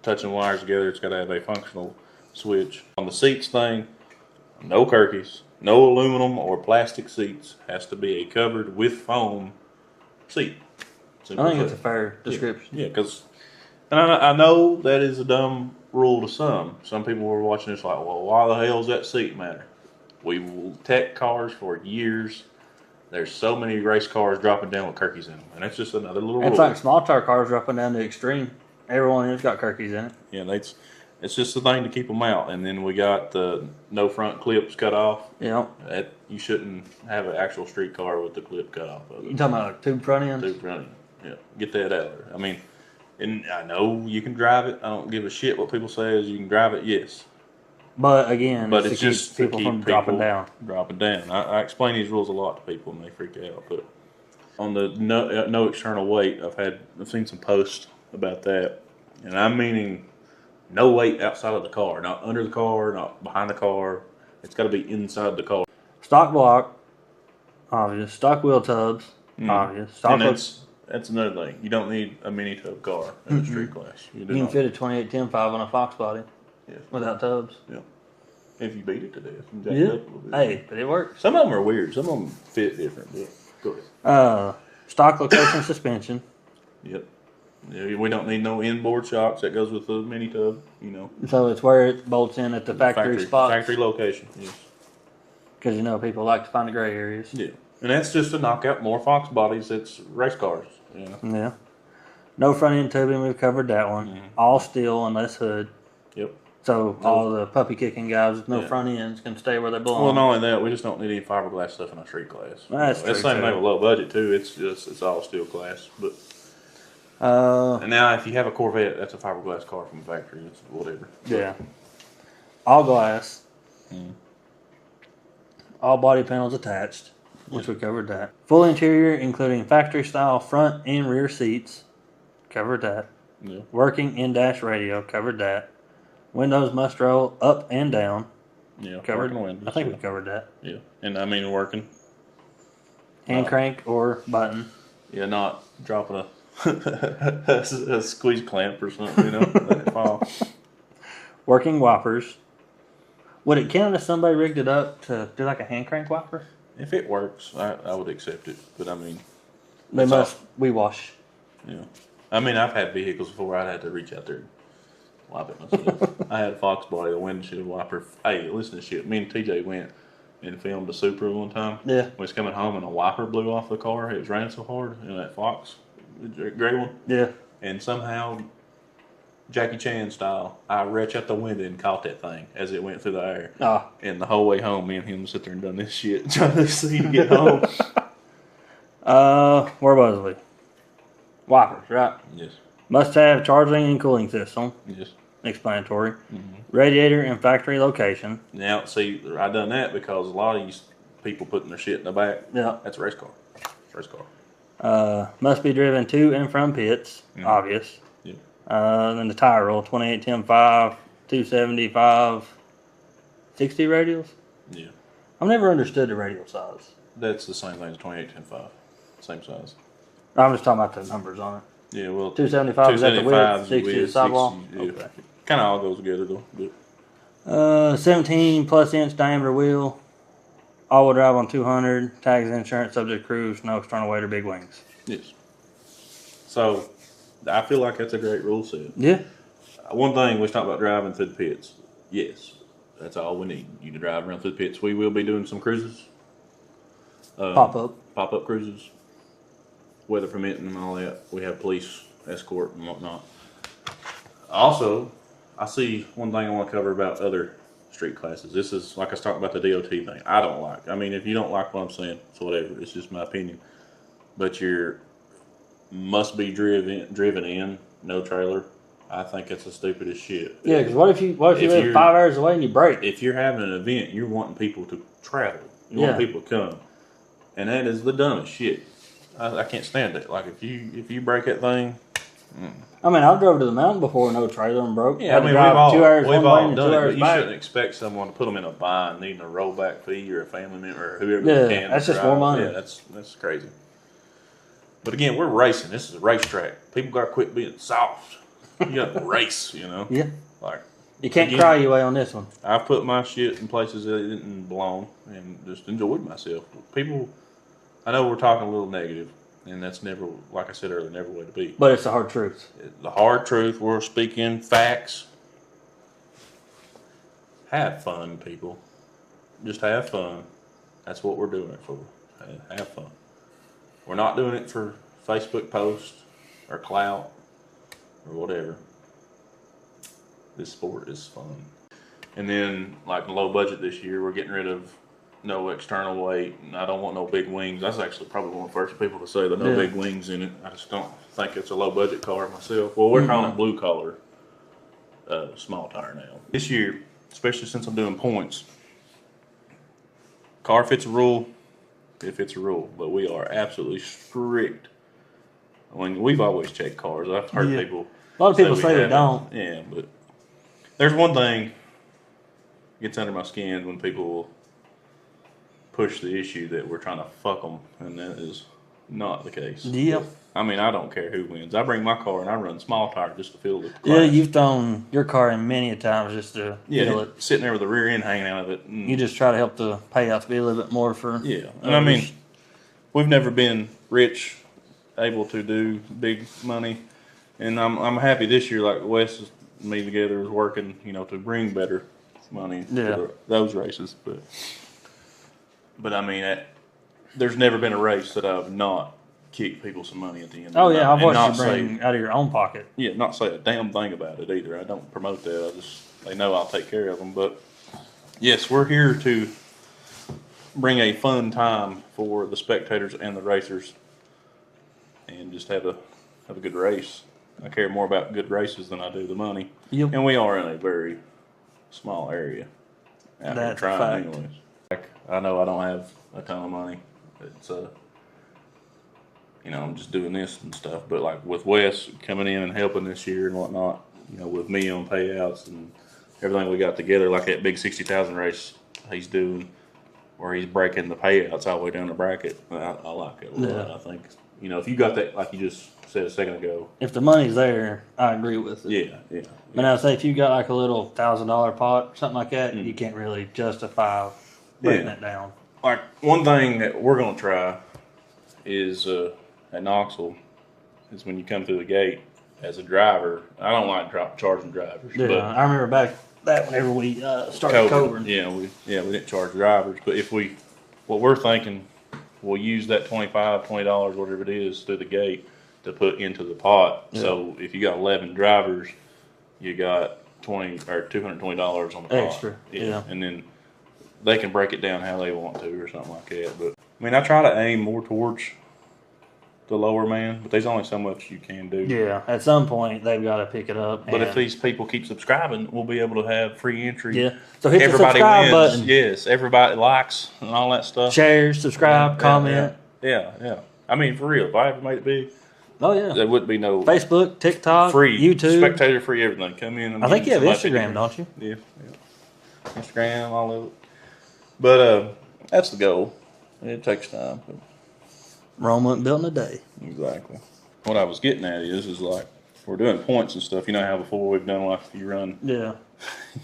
touching wires together. It's got to have a functional switch. On the seats thing, no Kirkies, no aluminum or plastic seats. Has to be a covered with foam seat. I think it's a fair description. Yeah, because... And I know that is a dumb rule to some. Some people were watching this like, well, why the hell does that seat matter? We've tech cars for years. There's so many race cars dropping down with Kirkies in them. And that's just another little rule. It's like small tire cars dropping down to extreme. Everyone has got Kirkies in it. Yeah, it's just a thing to keep them out. And then we got the no front clips cut off. Yeah. You shouldn't have an actual street car with the clip cut off of it. You talking about like tube front ends? Tube front end. Yeah, get that out of there. I mean... And I know you can drive it. I don't give a shit what people say. Is you can drive it, yes. But again, it's just to keep people from dropping down. Dropping down. I explain these rules a lot to people, and they freak out. But on the no external weight, I've seen some posts about that, and I'm meaning no weight outside of the car, not under the car, not behind the car. It's got to be inside the car. Stock block, obvious. Stock wheel tubs, obvious. Stock That's another thing. You don't need a mini tub car in the street class. You can fit a 28-10-5 on a Fox body without tubs. Yeah. If you beat it to death. And jack Yeah. it up a little bit. Hey, but it works. Some of them are weird. Some of them fit different. But go ahead. Stock location suspension. Yep. Yeah, we don't need no inboard shocks. That goes with the mini tub, So it's where it bolts in at the factory spots. Factory location, yes. Because people like to find the gray areas. Yeah. And that's just to knock out more Fox bodies. It's race cars. Yeah. No front end tubing, we've covered that one. Mm-hmm. All steel unless hood. Yep. So all the puppy kicking guys with no front ends can stay where they belong. Well, not only that, we just don't need any fiberglass stuff in our street class. That's true. That's the same thing with low budget too. It's all steel class. But and now if you have a Corvette, that's a fiberglass car from the factory. It's whatever. Yeah. All glass. All body panels attached, which we covered that. Full interior, including factory style front and rear seats. Covered that. Yeah. Working in-dash radio. Covered that. Windows must roll up and down. Yeah. Covered. Windows, I think we covered that. Yeah. And I mean working. Hand crank or button. Yeah, not dropping a squeeze clamp or something, let it fall. Working wipers. Would it count if somebody rigged it up to do like a hand crank wiper? If it works, I would accept it. But I mean, They must we-wash. Yeah. I mean, I've had vehicles before I'd had to reach out there and wipe it myself. I had a Fox body, a windshield wiper. Hey, listen to shit. Me and TJ went and filmed a Supra one time. Yeah. We was coming home and a wiper blew off the car. It was raining so hard in that Fox, the gray one. Yeah. And somehow, Jackie Chan style, I reached out the window and caught that thing as it went through the air. Ah. And the whole way home, me and him sit there and done this shit, trying to see to get home. Where was we? Wipers, right? Yes. Must have charging and cooling system. Yes. Explanatory. Radiator and factory location. Now, see, I done that because a lot of these people putting their shit in the back. Yeah. That's a race car. Race car. Must be driven to and from pits. Obvious. Yeah. Then the tire roll, 28, 10, 5, 275, 60 radials. Yeah. I've never understood the radial size. That's the same thing as 28, 10, 5. Same size. I'm just talking about the numbers on it. Yeah, well, 275 is at the width, 60 is sidewall. 60, yeah. Okay. Kind of all goes together though. But. 17 plus inch diameter wheel. All-wheel drive on 200. Tags, insurance, subject to cruise, no external weight or big wings. Yes. So, I feel like that's a great rule set. Yeah. One thing, we talked about driving through the pits. Yes, that's all we need. You to drive around through the pits. We will be doing some cruises. Pop-up cruises. Weather permitting and all that. We have police escort and whatnot. Also, I see one thing I want to cover about other street classes. This is, like I was talking about the DOT thing. I don't like. I mean, if you don't like what I'm saying, it's whatever. It's just my opinion. But you're must be driven in, no trailer. I think it's the stupidest shit. Yeah, because what if you live 5 hours away and you break? If you're having an event, you're wanting people to travel. You want people to come. And that is the dumbest shit. I can't stand it. Like, if you break that thing. I mean, I've drove to the mountain before, no trailer and broke. Yeah, I mean, we've all done it, but you shouldn't expect someone to put them in a bind, needing a rollback fee or a family member or whoever can. That's just more money. Yeah, that's crazy. But again, we're racing. This is a racetrack. People got to quit being soft. You got to race, you know? Yeah. Like, you can't cry your way on this one. I've put my shit in places that it didn't belong and just enjoyed myself. People, I know we're talking a little negative. And that's never, like I said earlier, never the way to be. But it's the hard truth. The hard truth. We're speaking facts. Have fun, people. Just have fun. That's what we're doing it for. Have fun. We're not doing it for Facebook posts or clout or whatever. This sport is fun. And then, like low budget this year, we're getting rid of no external weight, and I don't want no big wings. That's actually probably one of the first people to say that no big wings in it. I just don't think it's a low budget car myself. Well, we're calling it blue collar small tire now. This year, especially since I'm doing points, car fits a rule, it fits a rule, but we are absolutely strict. I mean, we've always checked cars. I've heard people. A lot of people say they don't. Yeah, but there's one thing gets under my skin when people push the issue that we're trying to fuck them, and that is not the case. Yeah. I mean, I don't care who wins. I bring my car and I run small tire just to feel the class. Yeah, you've thrown your car in many a times just to feel it. Sitting there with the rear end hanging out of it. You just try to help the payouts be a little bit more for. Yeah, and I mean, we've never been rich, able to do big money, and I'm happy this year. Like Wes and me together is working, to bring better money to those races, But I mean, there's never been a race that I've not kicked people some money at the end. Oh yeah, I've watched you bring out of your own pocket. Yeah, not say a damn thing about it either. I don't promote that. They know I'll take care of them. But yes, we're here to bring a fun time for the spectators and the racers, and just have a good race. I care more about good races than I do the money. Yep. And we are in a very small area. That's a fact. Anyways. I know I don't have a ton of money. It's I'm just doing this and stuff. But like with Wes coming in and helping this year and whatnot, with me on payouts and everything we got together, like that big 60,000 race he's doing, where he's breaking the payouts all the way down the bracket. I like it a lot. I think if you got that, like you just said a second ago. If the money's there, I agree with it. Yeah. And I'd say if you got like a little $1,000 pot or something like that, you can't really justify breaking it down. Like one thing that we're gonna try is at Knoxville is when you come through the gate as a driver. I don't like charging drivers. Yeah, but I remember back whenever we started covering. Yeah, we didn't charge drivers, but what we're thinking, we'll use that $20, whatever it is, through the gate to put into the pot. Yeah. So if you got 11 drivers, you got $220 on the pot. Extra. Yeah. And then they can break it down how they want to or something like that. But I mean, I try to aim more towards the lower man, but there's only so much you can do. Yeah, at some point they've got to pick it up. But if these people keep subscribing, we'll be able to have free entry. Yeah, so hit the subscribe button. Yes, everybody likes and all that stuff. Share, subscribe, comment. Yeah. I mean, for real, if I ever made it big, there wouldn't be no Facebook, TikTok, free, YouTube, spectator free, everything. Come in. And I think you have Instagram, don't you? Yeah. Instagram, all of it. But that's the goal. It takes time. Rome wasn't built in a day. Exactly. what I was getting at is like, we're doing points and stuff. You know how before we've done like if you run, Yeah.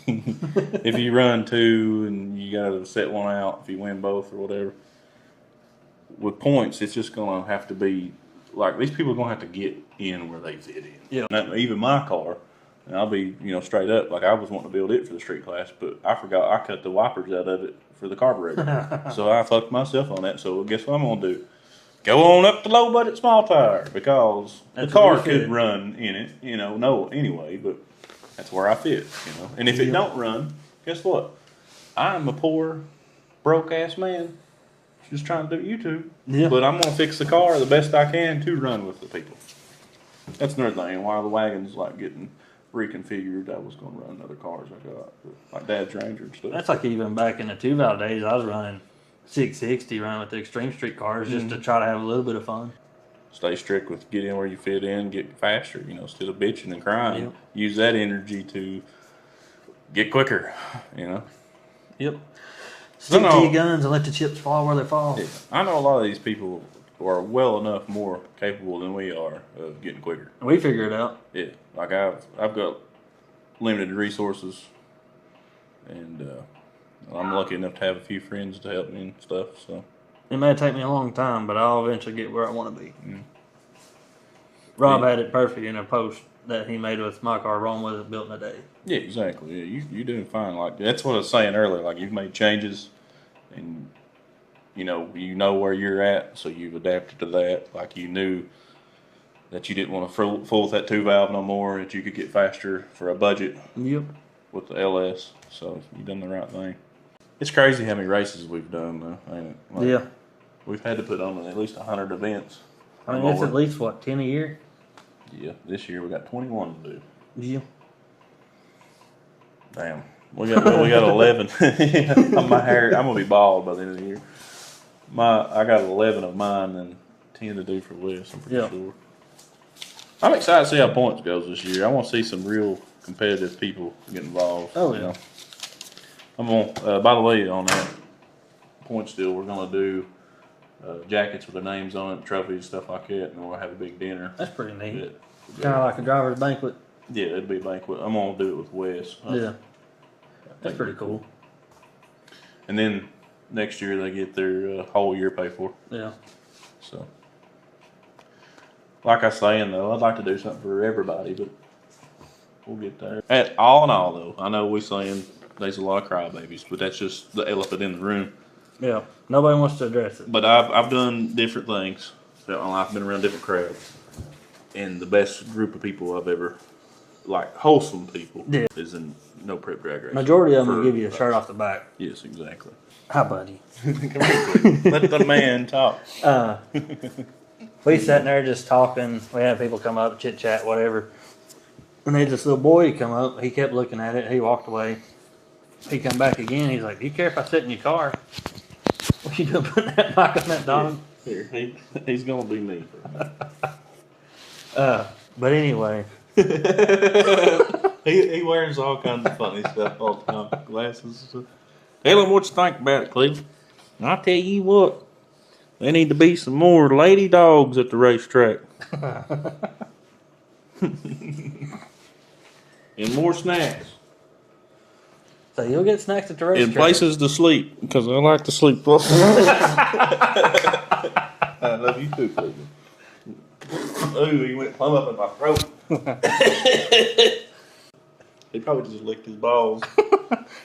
if you run 2 and you got to set one out if you win both or whatever. With points, it's just gonna have to be like these people are gonna have to get in where they fit in. Yeah. Now, even my car, and I'll be straight up. Like I was wanting to build it for the street class, but I forgot I cut the wipers out of it for the carburetor, so I fucked myself on that. So guess what I'm gonna do? Go on up the low budget small tire because That's the car where you could fit. run in it. Anyway, but that's where I fit. And if it don't run, guess what? I'm a poor, broke ass man. Just trying to do YouTube. Yeah. But I'm going to fix the car the best I can to run with the people. That's another thing. While the wagon's like getting reconfigured, I was going to run other cars I got. Like Dad's Ranger and stuff. That's like even back in the 2-valve days, I was running 660, running with the Extreme Street cars just to try to have a little bit of fun. Stay strict with get in where you fit in, get faster, instead of bitching and crying. Yep. Use that energy to get quicker, Yep. Stick No. to your guns and let the chips fall where they fall. Yeah. I know a lot of these people are well enough more capable than we are of getting quicker. We figure it out. Yeah, like I've got limited resources, and I'm lucky enough to have a few friends to help me and stuff. So It may take me a long time, but I'll eventually get where I want to be. Rob had it perfect in a post that he made with my car. Wrong with it, built in a day. yeah, exactly. Yeah, you're doing fine. Like that's what I was saying earlier. Like you've made changes, and you know where you're at, so you've adapted to that. Like you knew that you didn't want to fool with that 2-valve no more. That you could get faster for a budget Yep. with the LS. So you've done the right thing. It's crazy how many races we've done, though, ain't it? Like, Yeah. We've had to put on at least 100 events. I mean, or it's more. at least, 10 a year? Yeah, this year we got 21 to do. Yeah. Damn. We got 11. My hair, I'm going to be bald by the end of the year. I got 11 of mine and 10 to do for Wes, I'm pretty Yeah. sure. I'm excited to see how points goes this year. I want to see some real competitive people get involved. Oh, yeah. I'm going to, by the way, on that points deal, we're going to do jackets with their names on it, trophies, stuff like that, and we'll have a big dinner. That's pretty neat. Yeah. Kind of like a driver's banquet. Yeah, it'd be a banquet. I'm going to do it with Wes. Yeah. That's pretty cool. And then next year they get their whole year paid for. Yeah. So, like I was saying though, I'd like to do something for everybody, but we'll get there. All in all though, I know we're saying there's a lot of crybabies, but that's just the elephant in the room. Yeah. Nobody wants to address it. But I've done different things throughout my life, been around different crowds, and the best group of people I've ever, like wholesome people, Yeah. is in no prep drag race. Majority of them will For- give you a shirt off the back. Yes, exactly. Hi, buddy. Come here, quick. Let the man talk. We sat there just talking. We had people come up, chit chat, whatever. And then this little boy come up. He kept looking at it. He walked away. He come back again. He's like, "Do you care if I sit in your car?" What you doing putting that mic on that dog? Here, he's gonna be me. But anyway, He wears all kinds of funny stuff all the time. Glasses and stuff. Tell him what you think about it, Cleveland. I'll tell you what. There need to be some more lady dogs at the racetrack. And more snacks. so you'll get snacks at the And racetrack. places to sleep, because I like to sleep. I love you too, Cleveland. Ooh, he went plumb up in my throat. He probably just licked his balls.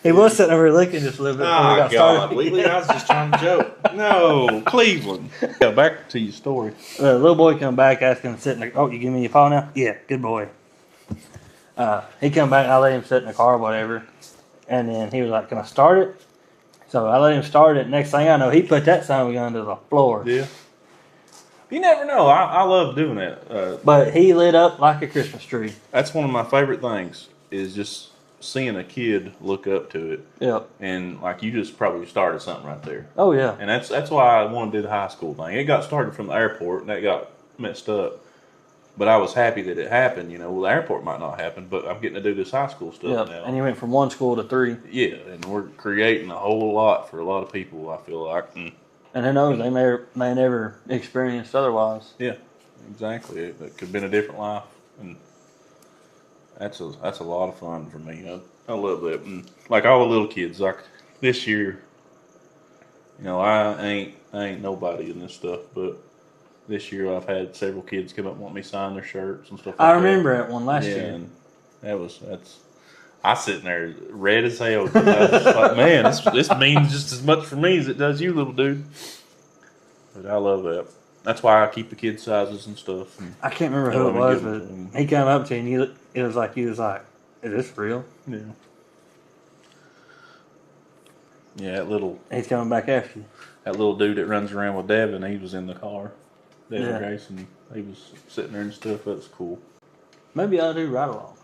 He was sitting over licking just a little bit before we Oh, got God. started. Wheatley, I was just trying to joke. No, Cleveland. Yeah, back to your story. The little boy come back asking to sit in the oh, you give me your paw now? Yeah, good boy. He come back and I let him sit in the car or whatever. And then he was like, "Can I start it?" So I let him start it. Next thing I know, he put that son of a gun to the floor. Yeah. You never know. I love doing that. But he lit up like a Christmas tree. That's one of my favorite things is just seeing a kid look up to it. Yep. And like you just probably started something right there. Oh yeah. And that's why I wanted to do the high school thing. It got started from the airport and that got messed up. But I was happy that it happened. Well, the airport might not happen, but I'm getting to do this high school stuff Yep. now. And he went from one school to 3. Yeah, and we're creating a whole lot for a lot of people, I feel like. And who knows, they may never experienced otherwise. Yeah, exactly. It could have been a different life, and that's a lot of fun for me. I love that, and like all the little kids, like this year, you know, I ain't nobody in this stuff, but this year I've had several kids come up and want me to sign their shirts and stuff like that. I remember that one last year. And that's. I sitting there red as hell because I was just like, man, this means just as much for me as it does you, little dude. But I love that. That's why I keep the kid sizes and stuff. And I can't remember who it was, but he came up to you and it was like, is this real? Yeah. Yeah, that little. He's coming back after you. That little dude that runs around with Devin, he was in the car. Devin Grayson, he was sitting there and stuff. That's cool. Maybe I'll do ride-alongs.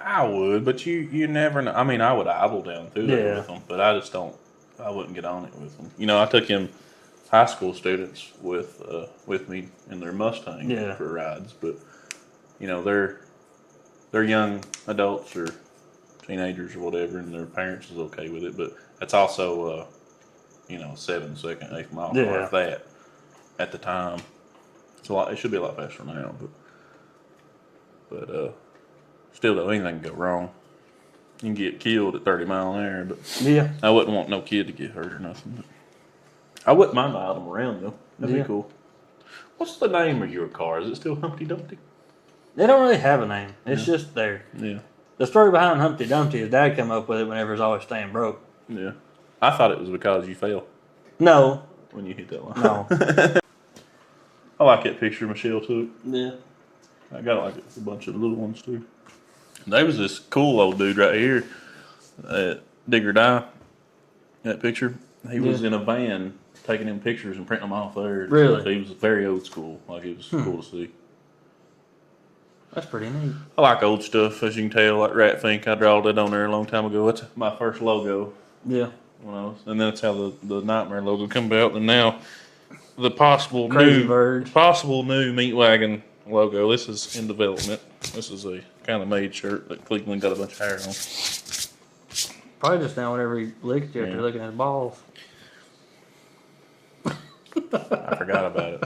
I would, but you never know. I mean, I would idle down through there with them, but I just don't. I wouldn't get on it with them. You know, I took him high school students with me in their Mustang for rides, but you know they're young adults or teenagers or whatever, and their parents is okay with it. But that's also 7 second, 8 mile car. If that at the time, it's a lot. It should be a lot faster now, but still, though, anything can go wrong. You can get killed at 30 miles an hour, but I wouldn't want no kid to get hurt or nothing. But I wouldn't mind riding them around, though. That'd be cool. What's the name of your car? Is it still Humpty Dumpty? They don't really have a name. It's just there. Yeah. The story behind Humpty Dumpty is Dad came up with it whenever he was always staying broke. Yeah. I thought it was because you fell. No. When you hit that line. No. I like that picture Michelle took. Yeah. I got like a bunch of little ones, too. There was this cool old dude right here at Dig or Die. That picture. He was in a van taking them pictures and printing them off there. Really? He was very old school. Like, it was cool to see. That's pretty neat. I like old stuff, as you can tell, like Rat Fink. I drawed that on there a long time ago. That's my first logo. Yeah. And then that's how the Nightmare logo come about. And now the possible new Meat Wagon logo. This is in development. This is a kind of made shirt that Cleveland got a bunch of hair on. Probably just now whenever he licked you after looking at his balls. I forgot about it.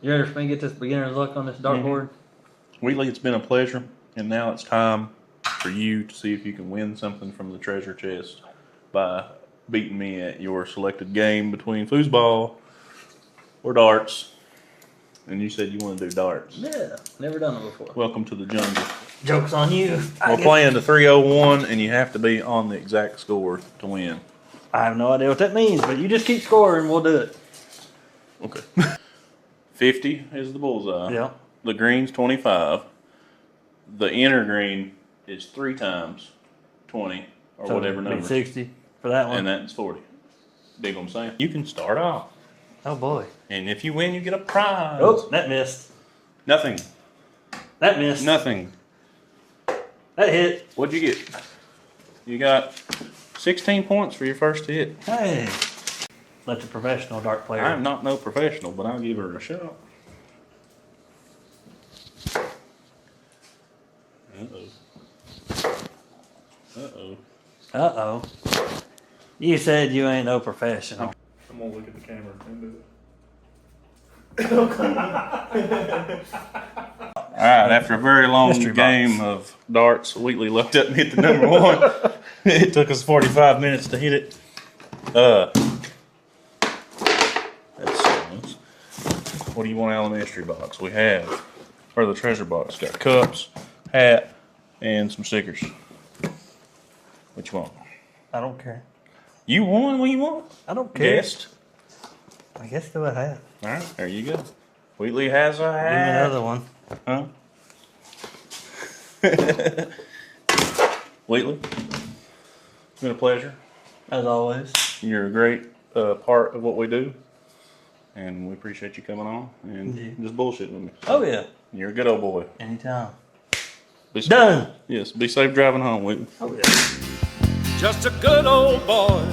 You ready for me to get this beginner's luck on this dartboard? Wheatley, it's been a pleasure. And now it's time for you to see if you can win something from the treasure chest by beating me at your selected game between foosball or darts. And you said you want to do darts. Yeah, never done it before. Welcome to the jungle. Joke's on you. We're playing the 301, and you have to be on the exact score to win. I have no idea what that means, but you just keep scoring, we'll do it. Okay. 50 is the bullseye. Yeah. The green's 25. The inner green is 3 times 20, or So whatever number. 60 for that one. And that's 40. Dig what I'm saying? You can start off. Oh boy. And if you win, you get a prize. Oh, that missed. Nothing. That missed. Nothing. That hit. What'd you get? You got 16 points for your first hit. Hey. Let the professional dart player. I'm not no professional, but I'll give her a shot. Uh-oh. Uh-oh. You said you ain't no professional. I'm gonna look at the camera and do it. Alright, after a very long game of darts, Wheatley looked up and hit the number 1. It took us 45 minutes to hit it. What do you want out of the mystery box? We have, or the treasure box, got cups, hat, and some stickers. What you want? I don't care. You won? What you want? I don't care. Guessed? I guess do a hat. Alright, there you go. Wheatley has a hat. Give me another one. Huh? Wheatley, it's been a pleasure. As always. You're a great part of what we do. And we appreciate you coming on and just bullshitting with me. Oh, yeah. You're a good old boy. Anytime. Done. Yes, be safe driving home, Wheatley. Oh, yeah. Just a good old boy.